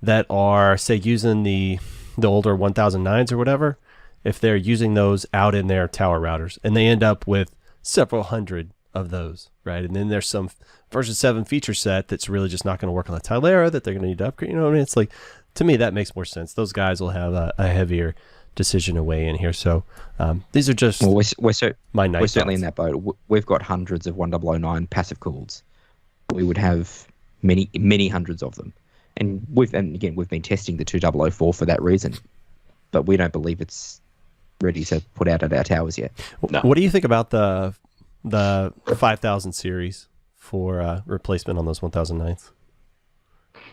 that are, say, using the older 1009s or whatever. If they're using those out in their tower routers and they end up with several hundred of those, right? And then there's some version 7 feature set that's really just not going to work on the Tylera that they're going to need to upgrade. You know what I mean? It's like, to me, that makes more sense. Those guys will have a heavier decision to weigh in here. So these are just we're my certainly in that boat. We've got hundreds of 1009 passive cooleds. We would have many hundreds of them. And we've been testing the 2004 for that reason. But we don't believe it's ready to put out at our towers yet. No. What do you think about the 5000 series for replacement on those 1009s?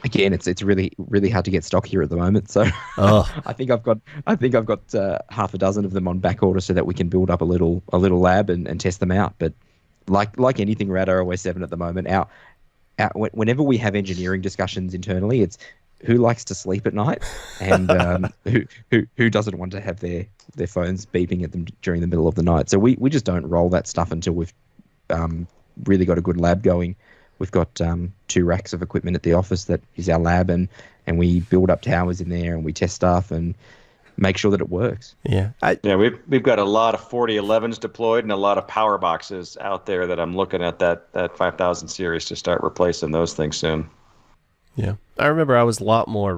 Again, it's really hard to get stock here at the moment. So I think I've got half a dozen of them on back order so that we can build up a little lab and test them out. But like anything Router OS 7 at the moment, whenever we have engineering discussions internally, it's who likes to sleep at night and who doesn't want to have their phones beeping at them during the middle of the night. So we just don't roll that stuff until we've really got a good lab going. We've got 2 racks of equipment at the office that is our lab, and we build up towers in there and we test stuff and make sure that it works. Yeah, we've got a lot of 4011s deployed and a lot of power boxes out there that I'm looking at that 5000 series to start replacing those things soon. Yeah, I remember I was a lot more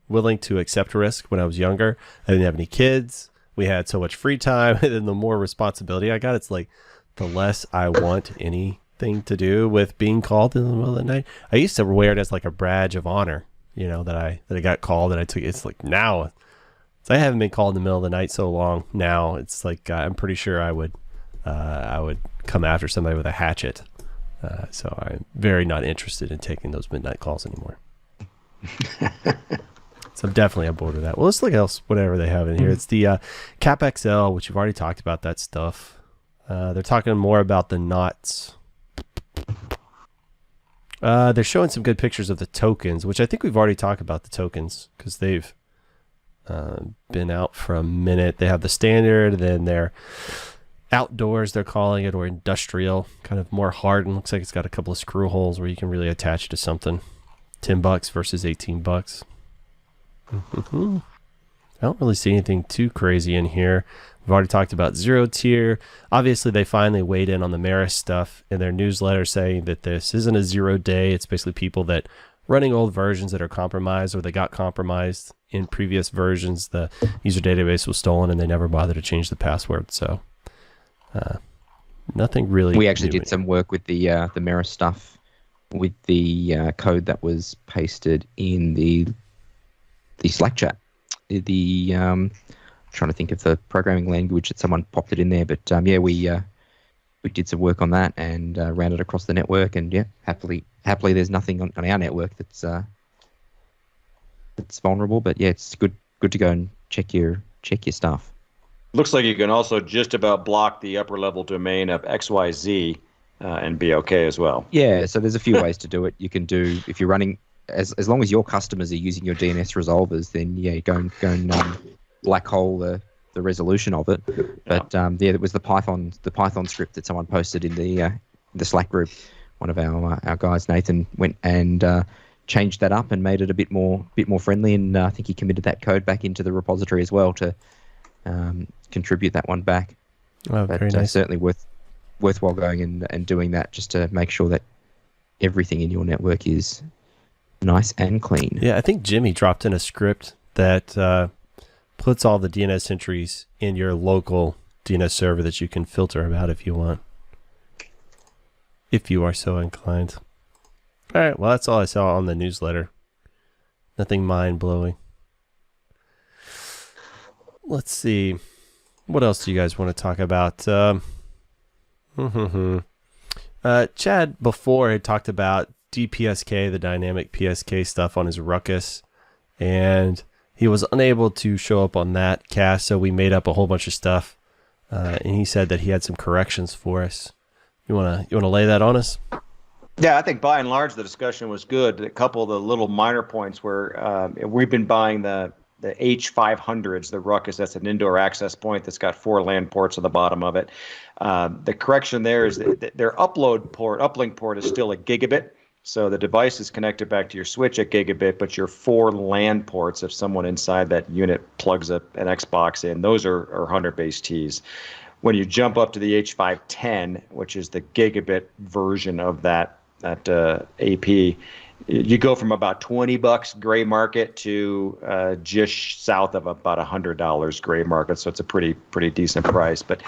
willing to accept risk when I was younger. I didn't have any kids. We had so much free time, and then the more responsibility I got, it's like the less I want anything to do with being called in the middle of the night. I used to wear it as like a badge of honor, that I got called and I took it. It's like now, I haven't been called in the middle of the night so long. Now it's like I'm pretty sure I would come after somebody with a hatchet. So I'm very not interested in taking those midnight calls anymore. So I'm definitely on board with that. Well, let's look else, whatever they have in here. It's the Cap XL, which you've already talked about that stuff. They're talking more about the knots. They're showing some good pictures of the tokens, which I think we've already talked about the tokens because they've been out for a minute. They have the standard, then they're outdoors, they're calling it, or industrial, kind of more hardened. Looks like it's got a couple of screw holes where you can really attach it to something. $10 versus $18. I don't really see anything too crazy in here. We've already talked about zero tier. Obviously, they finally weighed in on the Maris stuff in their newsletter, saying that this isn't a 0 day. It's basically people that running old versions that are compromised or they got compromised in previous versions. The user database was stolen and they never bothered to change the password. So nothing really. We actually did some work with the Maris stuff with the code that was pasted in the Slack chat. Trying to think of the programming language that someone popped it in there, but we did some work on that and ran it across the network, and happily there's nothing on our network that's that's vulnerable. But yeah, it's good to go and check your stuff. Looks like you can also just about block the upper level domain of XYZ and be okay as well. Yeah, so there's a few ways to do it. You can do, if you're running, as long as your customers are using your DNS resolvers, then yeah, go and black hole the resolution of it. But yeah, it was the Python script that someone posted in the Slack group. One of our guys, Nathan, went and changed that up and made it a bit more friendly, and I think he committed that code back into the repository as well to contribute that one back. Oh, but very nice. Certainly worthwhile going and doing that, just to make sure that everything in your network is nice and clean. Yeah, I think Jimmy dropped in a script that puts all the DNS entries in your local DNS server that you can filter about if you want, if you are so inclined. All right, well, that's all I saw on the newsletter. Nothing mind-blowing. Let's see. What else do you guys want to talk about? Chad before had talked about DPSK, the dynamic PSK stuff on his Ruckus, and he was unable to show up on that cast, so we made up a whole bunch of stuff, and he said that he had some corrections for us. You wanna lay that on us? Yeah, I think by and large the discussion was good. A couple of the little minor points where we've been buying the H500s, the Ruckus. That's an indoor access point that's got 4 LAN ports on the bottom of it. The correction there is that their uplink port is still a gigabit. So the device is connected back to your switch at gigabit, but your 4 LAN ports, if someone inside that unit plugs an Xbox in, those are 100 base Ts. When you jump up to the H510, which is the gigabit version of that AP, you go from about $20 gray market to just south of about $100 gray market. So it's a pretty decent price. But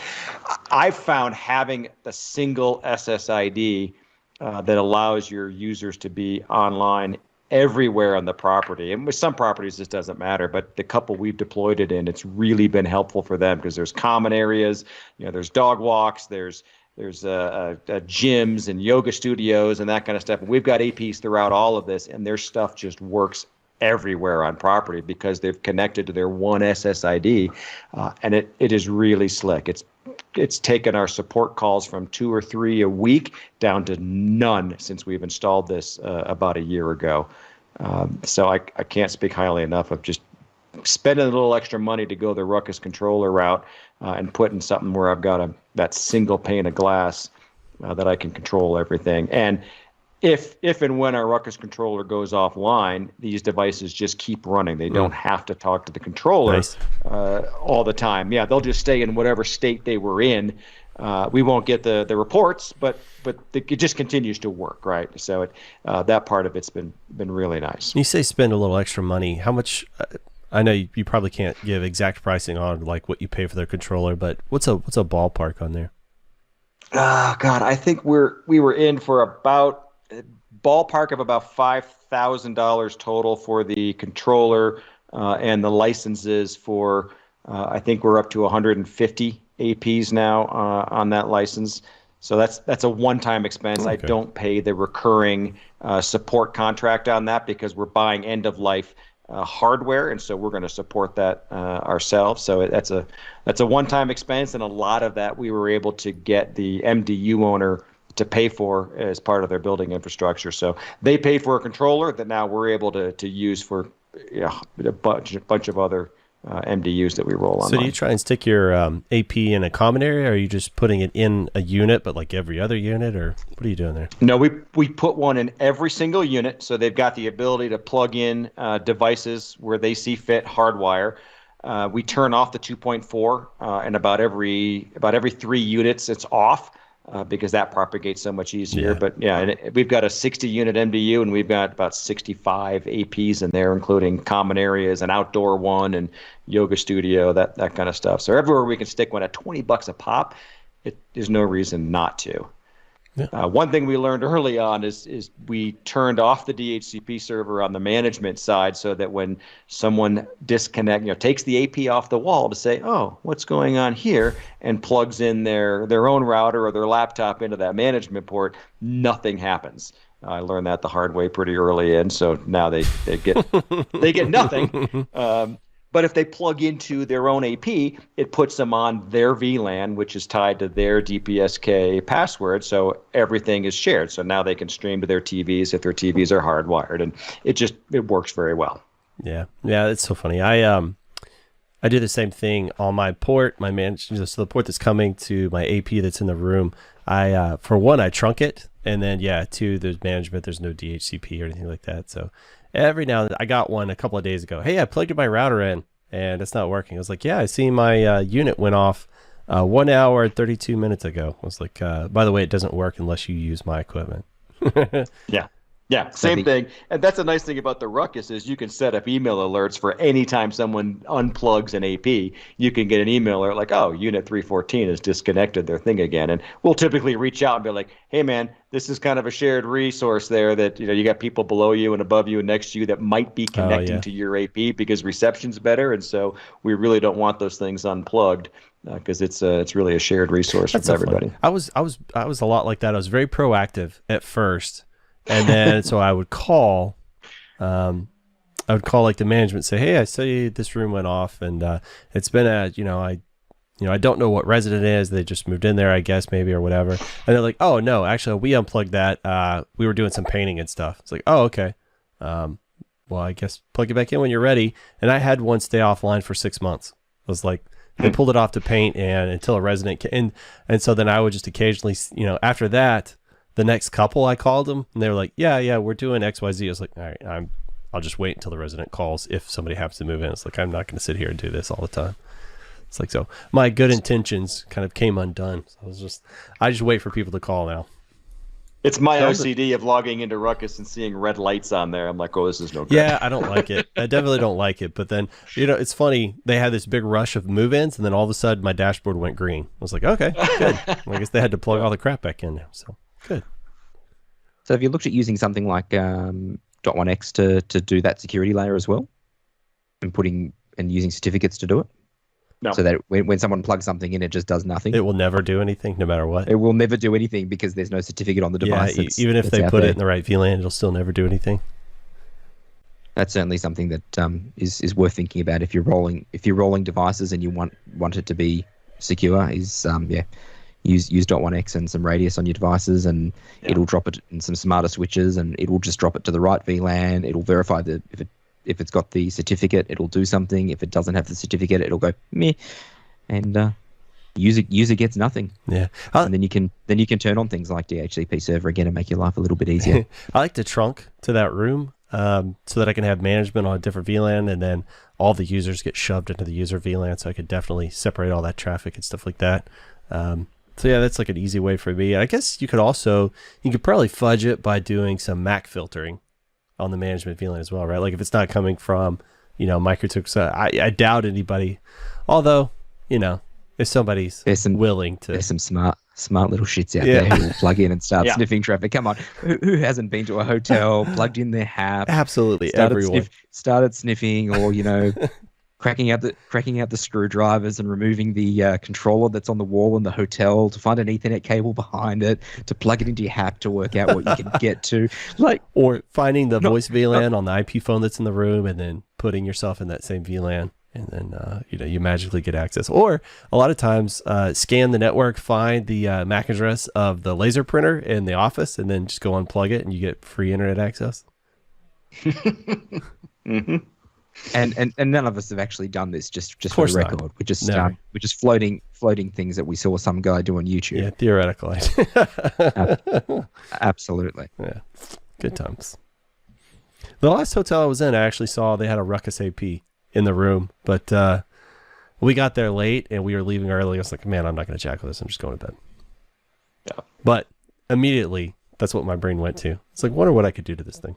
I've found having a single SSID that allows your users to be online everywhere on the property. And with some properties, this doesn't matter, but the couple we've deployed it in, it's really been helpful for them because there's common areas, there's dog walks, there's gyms and yoga studios and that kind of stuff. And we've got APs throughout all of this, and their stuff just works everywhere on property because they've connected to their one SSID, and it is really slick. It's taken our support calls from 2 or 3 a week down to none since we've installed this about a year ago. So I can't speak highly enough of just spending a little extra money to go the Ruckus controller route and putting something where I've got that single pane of glass that I can control everything. And if and when our Ruckus controller goes offline, these devices just keep running. They don't have to talk to the controller all the time. Yeah, they'll just stay in whatever state they were in. We won't get the reports, but it just continues to work, right? So that part of it's been really nice. You say spend a little extra money. How much? I know you probably can't give exact pricing on like what you pay for their controller, but what's a ballpark on there? God, I think we were in for about ballpark of about $5,000 total for the controller and the licenses for I think we're up to 150 APs now on that license. So that's a one-time expense. Okay. I don't pay the recurring support contract on that because we're buying end-of-life hardware, and so we're going to support that ourselves. So that's a one-time expense, and a lot of that we were able to get the MDU owner to pay for as part of their building infrastructure. So they paid for a controller that now we're able to use for a bunch of other MDUs that we roll on. So do you try and stick your AP in a common area, or are you just putting it in a unit, but like every other unit, or what are you doing there? No, we put one in every single unit, so they've got the ability to plug in devices where they see fit, hardwire. We turn off the 2.4, and about every 3 units it's off. Because that propagates so much easier. Yeah. But yeah, we've got a 60-unit MDU, and we've got about 65 APs in there, including common areas, an outdoor one, and yoga studio, that kind of stuff. So everywhere we can stick one at $20 a pop, there's no reason not to. Yeah. One thing we learned early on is we turned off the DHCP server on the management side so that when someone takes the AP off the wall to say, oh, what's going on here, and plugs in their own router or their laptop into that management port, nothing happens. I learned that the hard way pretty early in, so now they get they get nothing. But if they plug into their own AP, it puts them on their VLAN, which is tied to their DPSK password, so everything is shared. So now they can stream to their TVs if their TVs are hardwired, and it works very well. Yeah, it's so funny. I do the same thing on my port, so the port that's coming to my AP that's in the room. For one, I trunk it, and then two, there's management. There's no DHCP or anything like that. So every now and then, I got one a couple of days ago. Hey, I plugged my router in, and it's not working. I was like, yeah, I see my unit went off 1 hour and 32 minutes ago. I was like, by the way, it doesn't work unless you use my equipment. Yeah, same thing. And that's the nice thing about the Ruckus is you can set up email alerts for any time someone unplugs an AP. You can get an email alert like, oh, Unit 314 has disconnected their thing again. And we'll typically reach out and be like, hey, man, this is kind of a shared resource there that, you got people below you and above you and next to you that might be connecting to your AP because reception's better. And so we really don't want those things unplugged because it's really a shared resource for everybody. I was a lot like that. I was very proactive at first. And then, so I would call like the management, say, hey, I see this room went off, and it's been I don't know what resident it is. They just moved in there, I guess, maybe, or whatever. And they're like, oh no, actually, we unplugged that. We were doing some painting and stuff. It's like, oh, okay. Well, I guess plug it back in when you're ready. And I had one stay offline for 6 months. It was like they pulled it off to paint, and until a resident came, and so then I would just occasionally, after that. The next couple I called them, and they were like, yeah, we're doing XYZ. I was like, all right, I'll just wait until the resident calls if somebody happens to move in. It's like, I'm not going to sit here and do this all the time. It's like, so my good intentions kind of came undone. So I just wait for people to call now. It's my OCD of logging into Ruckus and seeing red lights on there. I'm like, oh, this is no good. Yeah, I don't like it. I definitely don't like it. But then, it's funny. They had this big rush of move-ins, and then all of a sudden my dashboard went green. I was like, okay, good. I guess they had to plug all the crap back in now. So good. So have you looked at using something like .1x to do that security layer as well, and using certificates to do it? No. So that when someone plugs something in, it just does nothing. It will never do anything, no matter what. It will never do anything because there's no certificate on the device. Yeah, even if they put it in the right VLAN, it'll still never do anything. That's certainly something that is worth thinking about if you're rolling devices and you want it to be secure. Use .1x and some radius on your devices, and it'll drop it in some smarter switches, and it will just drop it to the right VLAN. It'll verify that if it's got the certificate, it'll do something. If it doesn't have the certificate, it'll go meh, and user gets nothing. Yeah, and then you can turn on things like DHCP server again and make your life a little bit easier. I like to trunk to that room so that I can have management on a different VLAN, and then all the users get shoved into the user VLAN, so I could definitely separate all that traffic and stuff like that. So yeah, that's like an easy way for me. I guess you could probably fudge it by doing some MAC filtering on the management VLAN as well, right? Like if it's not coming from, Microtech, I doubt anybody, although, if somebody's willing to. There's some smart little shits out there who will plug in and start sniffing traffic. Come on, who hasn't been to a hotel, plugged in their HAP? Absolutely, everyone. Started sniffing, or, cracking out the screwdrivers and removing the controller that's on the wall in the hotel to find an Ethernet cable behind it to plug it into your HAP to work out what you can get to, or finding the voice VLAN on the IP phone that's in the room and then putting yourself in that same VLAN, and then you magically get access. Or a lot of times scan the network, find the MAC address of the laser printer in the office, and then just go unplug it and you get free internet access. Mm-hmm. And none of us have actually done this. Just for the record, we're just floating things that we saw some guy do on YouTube. Yeah, theoretical. Absolutely. Yeah, good times. The last hotel I was in, I actually saw they had a Ruckus AP in the room, but we got there late and we were leaving early. I was like, man, I'm not going to jack with this. I'm just going to bed. Yeah. But immediately, that's what my brain went to. It's like, wonder what I could do to this thing.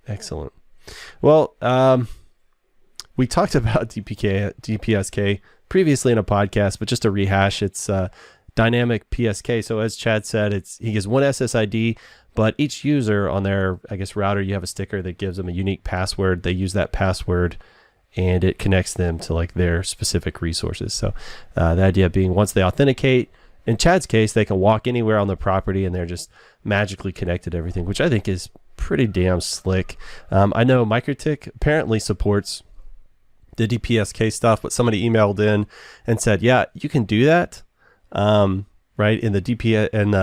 Excellent. Well, we talked about DPSK previously in a podcast, but just to rehash, it's dynamic PSK. So as Chad said, he gives one SSID, but each user on their, router, you have a sticker that gives them a unique password. They use that password, and it connects them to their specific resources. So the idea being, once they authenticate, in Chad's case, they can walk anywhere on the property and they're just magically connected to everything, which I think is pretty damn slick. I know Microtech apparently supports the DPSK stuff, but somebody emailed in and said, yeah, you can do that. Right in the DP and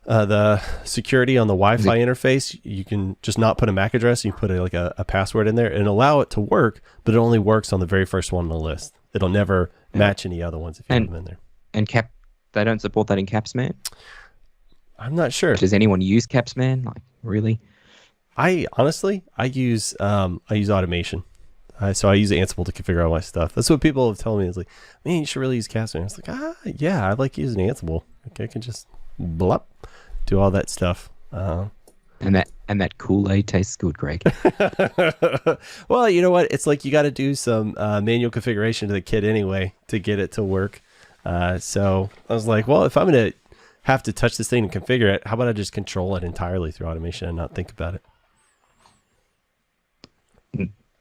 the security on the Wi-Fi interface, you can just not put a MAC address. You put a password in there and allow it to work, but it only works on the very first one on the list. It'll never match any other ones if you put them in there. And they don't support that in Capsman? I'm not sure. Does anyone use Capsman? Like, really? I use automation. So I use Ansible to configure all my stuff. That's what people have told me. It's like, man, you should really use Capsman. I was like, yeah, I like using Ansible. Okay, I can just do all that stuff. And that Kool-Aid tastes good, Greg. Well, you know what? It's like you got to do some manual configuration to the kit anyway to get it to work. So I was like, well, if I'm going to have to touch this thing and configure it, how about I just control it entirely through automation and not think about it?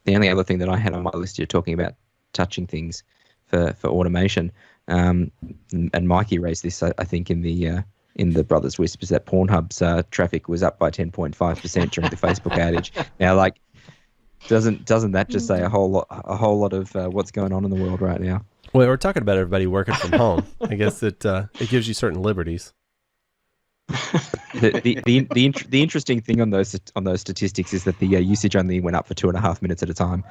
The only other thing that I had on my list, you're talking about touching things for automation, and Mikey raised this, I think, in the Brothers WISP, is that Pornhub's traffic was up by 10.5% during the Facebook outage. Now, like, doesn't that just say a whole lot of what's going on in the world right now? Well, we're talking about everybody working from home. I guess it gives you certain liberties. The interesting thing on those statistics is that the usage only went up for 2.5 minutes at a time.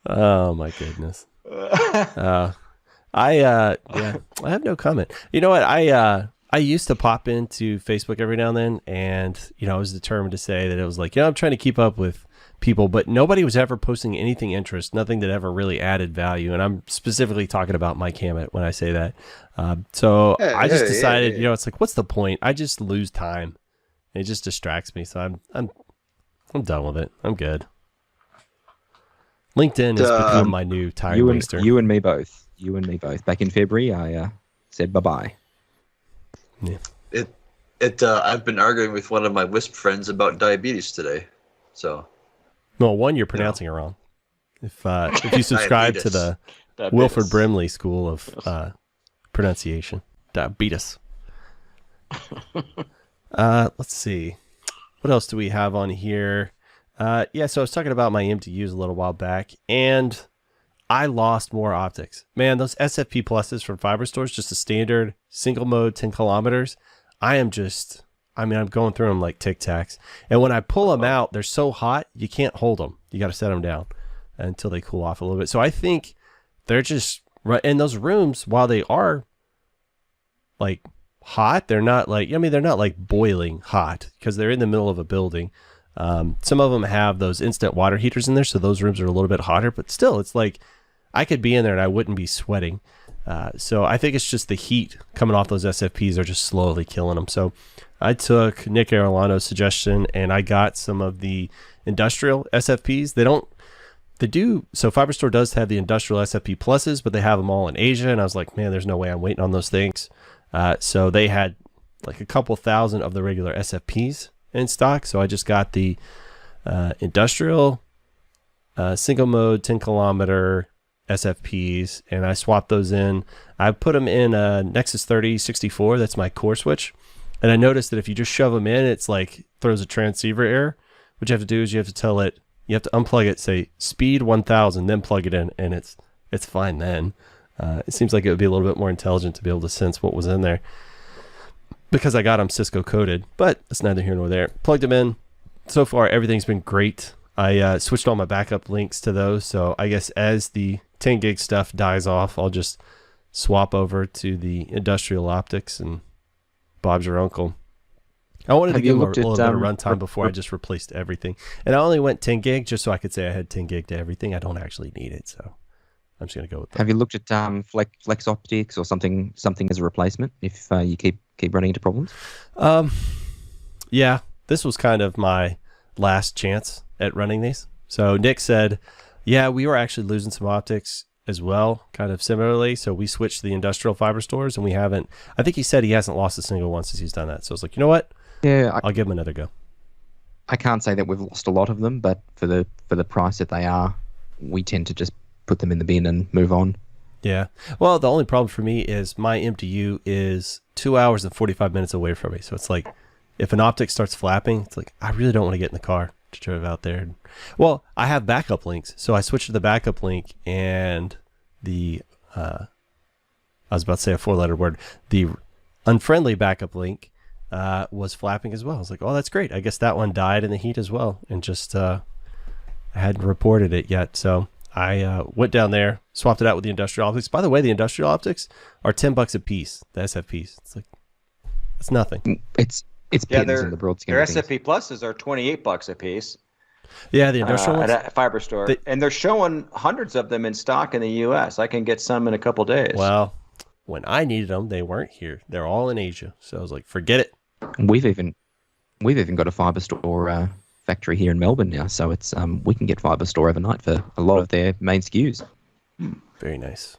Oh my goodness. I have no comment. You know what? I used to pop into Facebook every now and then, and I was determined to say that it was like, I'm trying to keep up with people, but nobody was ever posting anything nothing that ever really added value. And I'm specifically talking about Mike Hammett when I say that. So I just decided, it's like, what's the point? I just lose time. It just distracts me. So I'm done with it. I'm good. LinkedIn has become my new time waster. You and me both. Back in February, I said bye-bye. Yeah. I've been arguing with one of my WISP friends about diabetes today. So. Well, one, you're pronouncing it wrong. If you subscribe to the Wilford Brimley School of Pronunciation, diabetes. Let's see. What else do we have on here? So I was talking about my MTUs a little while back, and I lost more optics. Man, those SFP+s from FiberStores, just a standard single mode 10 kilometers. I'm going through them like Tic Tacs. And when I pull them out, they're so hot, you can't hold them. You got to set them down until they cool off a little bit. So I think they're just in those rooms, while they are like hot, they're not like, they're not like boiling hot because they're in the middle of a building. Some of them have those instant water heaters in there, so those rooms are a little bit hotter, but still, it's like I could be in there and I wouldn't be sweating. So I think it's just the heat coming off those SFPs are just slowly killing them. So I took Nick Arellano's suggestion and I got some of the industrial SFPs. So FiberStore does have the industrial SFP+s, but they have them all in Asia. And I was like, man, there's no way I'm waiting on those things. So they had like a couple thousand of the regular SFPs in stock. So I just got the industrial single mode 10 kilometer SFPs, and I swapped those in. I put them in a Nexus 3064. That's my core switch. And I noticed that if you just shove them in, it's like throws a transceiver error. What you have to do is you have to tell it, you have to unplug it, say speed 1000, then plug it in, and it's fine then. It seems like it would be a little bit more intelligent to be able to sense what was in there because I got them Cisco coded, but it's neither here nor there. Plugged them in. So far, everything's been great. I switched all my backup links to those, so I guess as the 10 gig stuff dies off, I'll just swap over to the industrial optics and Bob's your uncle. I wanted to give a little bit of runtime before I just replaced everything. And I only went 10 gig just so I could say I had 10 gig to everything. I don't actually need it, so I'm just going to go with that. Have you looked at flex optics or something as a replacement if you keep running into problems? Yeah, this was kind of my last chance at running these. So Nick said, yeah, we were actually losing some optics as well, kind of similarly. So we switched to the industrial fiber stores, and we haven't, I think he said he hasn't lost a single one since he's done that. So I was like, you know what? Yeah, I'll give him another go. I can't say that we've lost a lot of them, but for the price that they are, we tend to just put them in the bin and move on. Yeah. Well, the only problem for me is my MDU is 2 hours and 45 minutes away from me. So it's like, if an optic starts flapping, it's like, I really don't want to get in the car to drive out there. Well, I have backup links. So I switched to the backup link, and the, I was about to say a 4-letter word, the unfriendly backup link was flapping as well. I was like, oh, that's great. I guess that one died in the heat as well, and just I hadn't reported it yet. So I went down there, swapped it out with the industrial optics. By the way, the industrial optics are $10 a piece, the SFPs. It's like, it's nothing. It's pittance in the broad scheme Their of things. SFP pluses are $28 a piece. Yeah, the industrial ones. At a fiber store, and they're showing hundreds of them in stock in the U.S. I can get some in a couple days. Well, when I needed them, they weren't here. They're all in Asia. So I was like, forget it. We've even got a fiber store factory here in Melbourne now, so it's we can get fiber store overnight for a lot of their main SKUs. Very nice.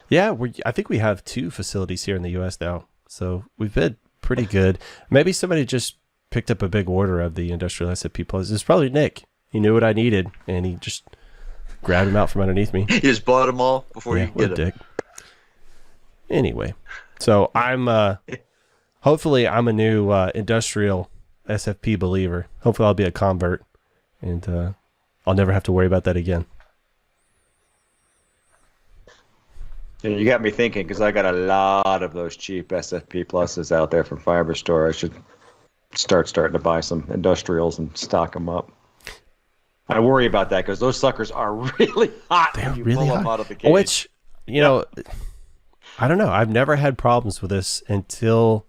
Yeah, I think we have 2 facilities here in the U.S. now, so we've been pretty good. Maybe somebody just picked up a big order of the industrial SFP+s. It's probably Nick. He knew what I needed, and he just grabbed them out from underneath me. You just bought them all before you what get a them. dick. Anyway, so I'm hopefully I'm a new industrial SFP believer. Hopefully I'll be a convert, and I'll never have to worry about that again. Yeah, you got me thinking, because I got a lot of those cheap SFP pluses out there from Fiber Store. I should starting to buy some industrials and stock them up. I worry about that because those suckers are really hot. They're when you really pull them hot. out of the cage. Which, you know, I don't know. I've never had problems with this until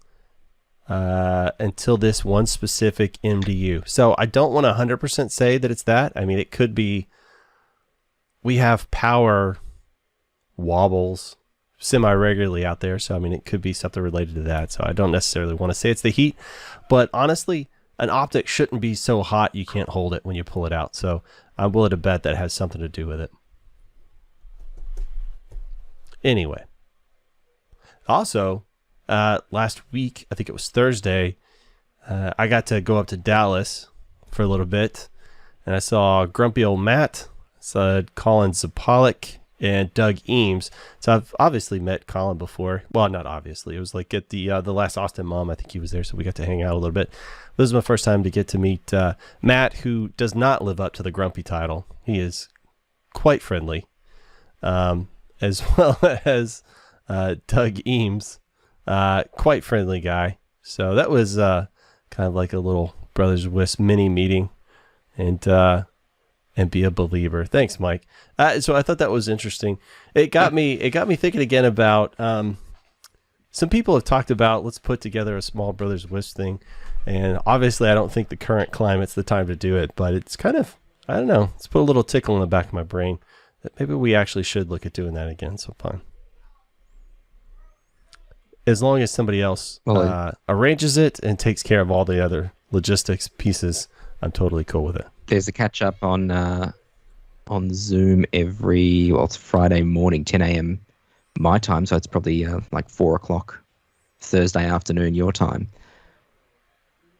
this one specific MDU. So I don't want to 100% say that it's that. I mean, it could be. We have power wobbles semi-regularly out there, so I mean, it could be something related to that. So I don't necessarily want to say it's the heat, but honestly, an optic shouldn't be so hot you can't hold it when you pull it out. So I'm willing to bet that has something to do with it. Anyway, also last week, I think it was Thursday, I got to go up to Dallas for a little bit, and I saw grumpy old Matt, saw Colin Z and Doug Eames. So I've obviously met Colin before. Well, not obviously. It was like at the last Austin Mom. I think he was there, so we got to hang out a little bit. This is my first time to get to meet Matt, who does not live up to the grumpy title. He is quite friendly, as well as Doug Eames, quite friendly guy. So that was kind of like a little Brothers WISP mini meeting, and be a believer. Thanks, Mike. So I thought that was interesting. It got me thinking again about some people have talked about let's put together a small Brothers WISP thing, and obviously I don't think the current climate's the time to do it, but it's kind of, I don't know, it's put a little tickle in the back of my brain that maybe we actually should look at doing that again sometime. As long as somebody else arranges it and takes care of all the other logistics pieces, I'm totally cool with it. There's a catch up on Zoom it's Friday morning, 10 a.m. my time, so it's probably like 4 o'clock Thursday afternoon your time,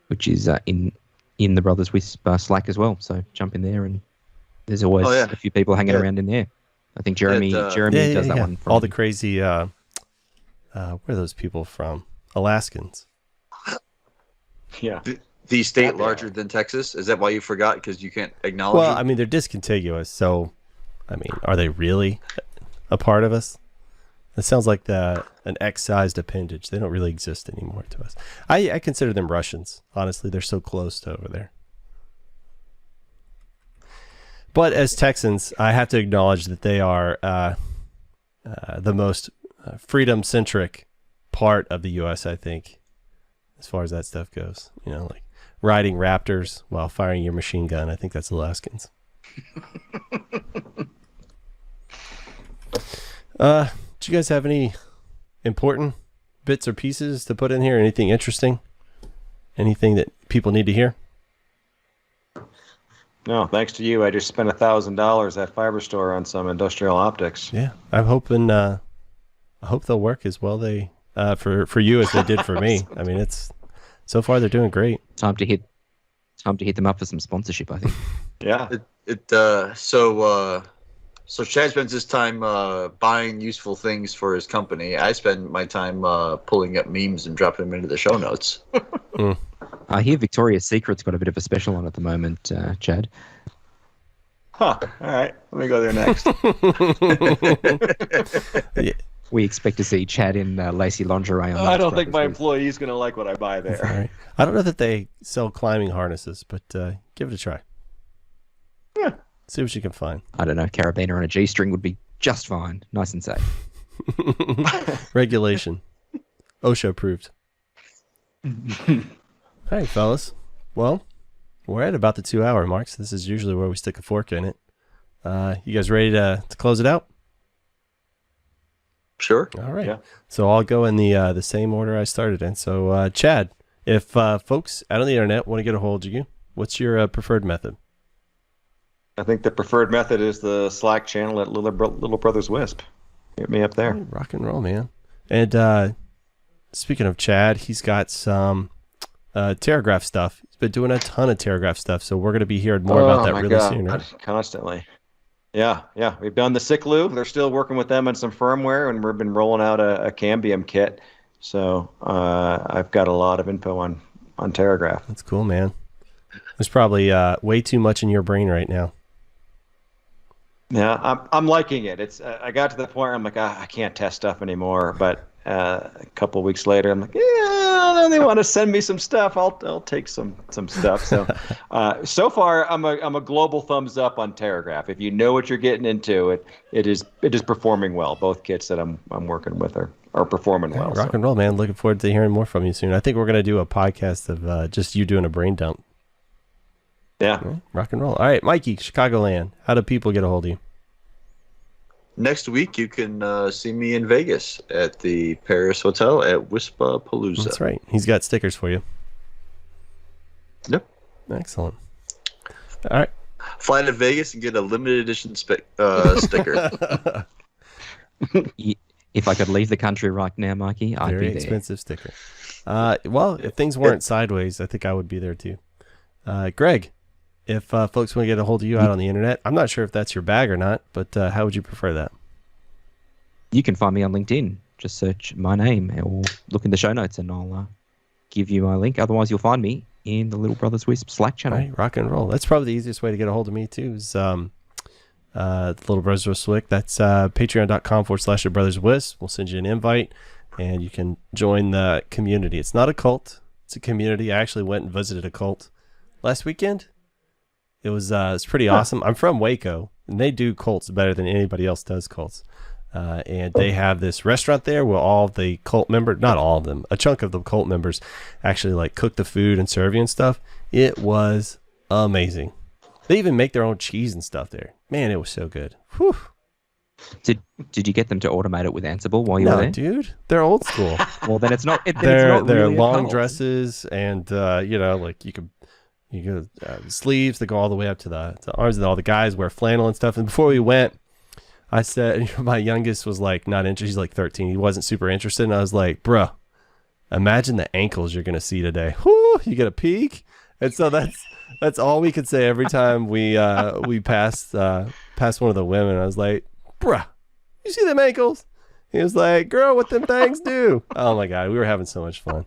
which is in the Brothers WISP Slack as well. So jump in there, and there's always a few people hanging around in there. I think Jeremy does that one. From all the crazy, where are those people from? Alaskans. Yeah. The state larger than Texas? Is that why you forgot? Because you can't acknowledge Well, it? I mean, they're discontiguous, so, I mean, are they really a part of us? It sounds like an X-sized appendage. They don't really exist anymore to us. I consider them Russians. Honestly, they're so close to over there. But as Texans, I have to acknowledge that they are the most freedom-centric part of the U.S., I think, as far as that stuff goes. You know, like riding Raptors while firing your machine gun. I think that's Alaskans. Do you guys have any important bits or pieces to put in here? Anything interesting? Anything that people need to hear? No, thanks to you, I just spent $1,000 at Fiber Store on some industrial optics. Yeah, I'm hoping. I hope they'll work as well for you as they did for me. I mean, so far they're doing great. Time to hit them up for some sponsorship, I think. Yeah. So Chad spends his time buying useful things for his company. I spend my time pulling up memes and dropping them into the show notes. I hear Victoria's Secret's got a bit of a special on at the moment, Chad. Huh. All right. Let me go there next. Yeah. We expect to see Chad in lacy lingerie. On I don't think my Brothers Week. employee's going to like what I buy there. All right. I don't know that they sell climbing harnesses, but give it a try. Yeah. See what you can find. I don't know. Carabiner on a G-string would be just fine. Nice and safe. Regulation. OSHA approved. All right, fellas. Well, we're at about the 2-hour mark, so this is usually where we stick a fork in it. You guys ready to close it out? Sure. All right. Yeah. So I'll go in the same order I started in. So, Chad, if folks out on the internet want to get a hold of you, what's your preferred method? I think the preferred method is the Slack channel at Little Brothers Wisp. Hit me up there. Hey, rock and roll, man. And speaking of Chad, he's got some Terragraph stuff. He's been doing a ton of Terragraph stuff, so we're going to be hearing more about that really soon. Right? Constantly. Yeah. We've done the Cycloo. They're still working with them on some firmware, and we've been rolling out a Cambium kit. So I've got a lot of info on Terragraph. That's cool, man. There's probably way too much in your brain right now. Yeah, I'm liking it. It's I got to the point where I'm like, I can't test stuff anymore. But a couple of weeks later, I'm like, yeah, they want to send me some stuff. I'll take some stuff. So so far, I'm a global thumbs up on Terragraph. If you know what you're getting into, it is performing well. Both kits that I'm working with are performing well. Rock and roll, man. Looking forward to hearing more from you soon. I think we're gonna do a podcast of just you doing a brain dump. Yeah. Right, rock and roll. All right, Mikey, Chicagoland. How do people get a hold of you? Next week, you can see me in Vegas at the Paris Hotel at WISPAPALOOZA. That's right. He's got stickers for you. Yep. Excellent. All right. Fly to Vegas and get a limited edition sticker. If I could leave the country right now, Mikey, I'd Very be there. expensive sticker. Well, if things weren't sideways, I think I would be there too. Greg, if folks want to get a hold of you out on the internet, I'm not sure if that's your bag or not, but how would you prefer that? You can find me on LinkedIn. Just search my name or look in the show notes and I'll give you my link. Otherwise, you'll find me in the Little Brothers Wisp Slack channel. Right, rock and roll. That's probably the easiest way to get a hold of me too is Little Brothers Wisp. That's patreon.com/The Brothers Wisp. We'll send you an invite and you can join the community. It's not a cult. It's a community. I actually went and visited a cult last weekend. It was pretty awesome. I'm from Waco, and they do cults better than anybody else does cults. And they have this restaurant there where all the cult members, not all of them, a chunk of the cult members actually like cook the food and serve you and stuff. It was amazing. They even make their own cheese and stuff there. Man, it was so good. Whew. Did you get them to automate it with Ansible while you were No, there? dude, they're old school. Well, then it's not. They're really a long cult. dresses, and like you go sleeves that go all the way up to the arms, and all the guys wear flannel and stuff. And before we went, I said, my youngest was like not interested. He's like 13. He wasn't super interested, and I was like, "Bruh, imagine the ankles you're gonna see today. Whoo, you get a peek." And so that's all we could say every time we passed one of the women. I was like, "Bruh, you see them ankles?" He was like, "Girl, what them things do?" Oh my God, we were having so much fun.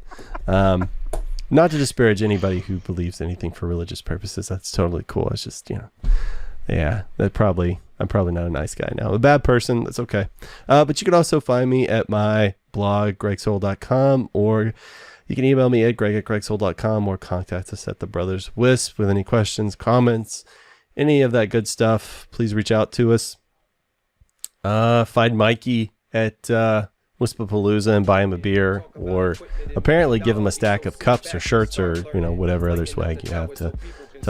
Not to disparage anybody who believes anything for religious purposes. That's totally cool. It's just, yeah, I'm probably not a nice guy now. I'm a bad person. That's okay. But you can also find me at my blog, gregsoul.com, or you can email me at greg@gregsoul.com, or contact us at the Brothers Wisp with any questions, comments, any of that good stuff. Please reach out to us. Find Mikey at WISPAPALOOZA and buy him a beer, or apparently give him a stack of cups or shirts or whatever other swag you have to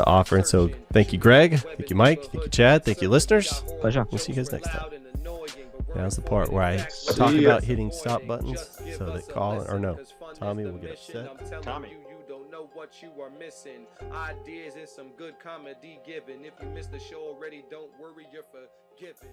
offer. And so thank you, Greg. Thank you, Mike. Thank you, Chad. Thank you, listeners. Pleasure. We'll see you guys next time. Now's the part where I talk about hitting stop buttons so that Tommy will get upset. Tommy. You don't know what you are missing. Ideas and some good comedy given. If you missed the show already, don't worry, you're forgiven.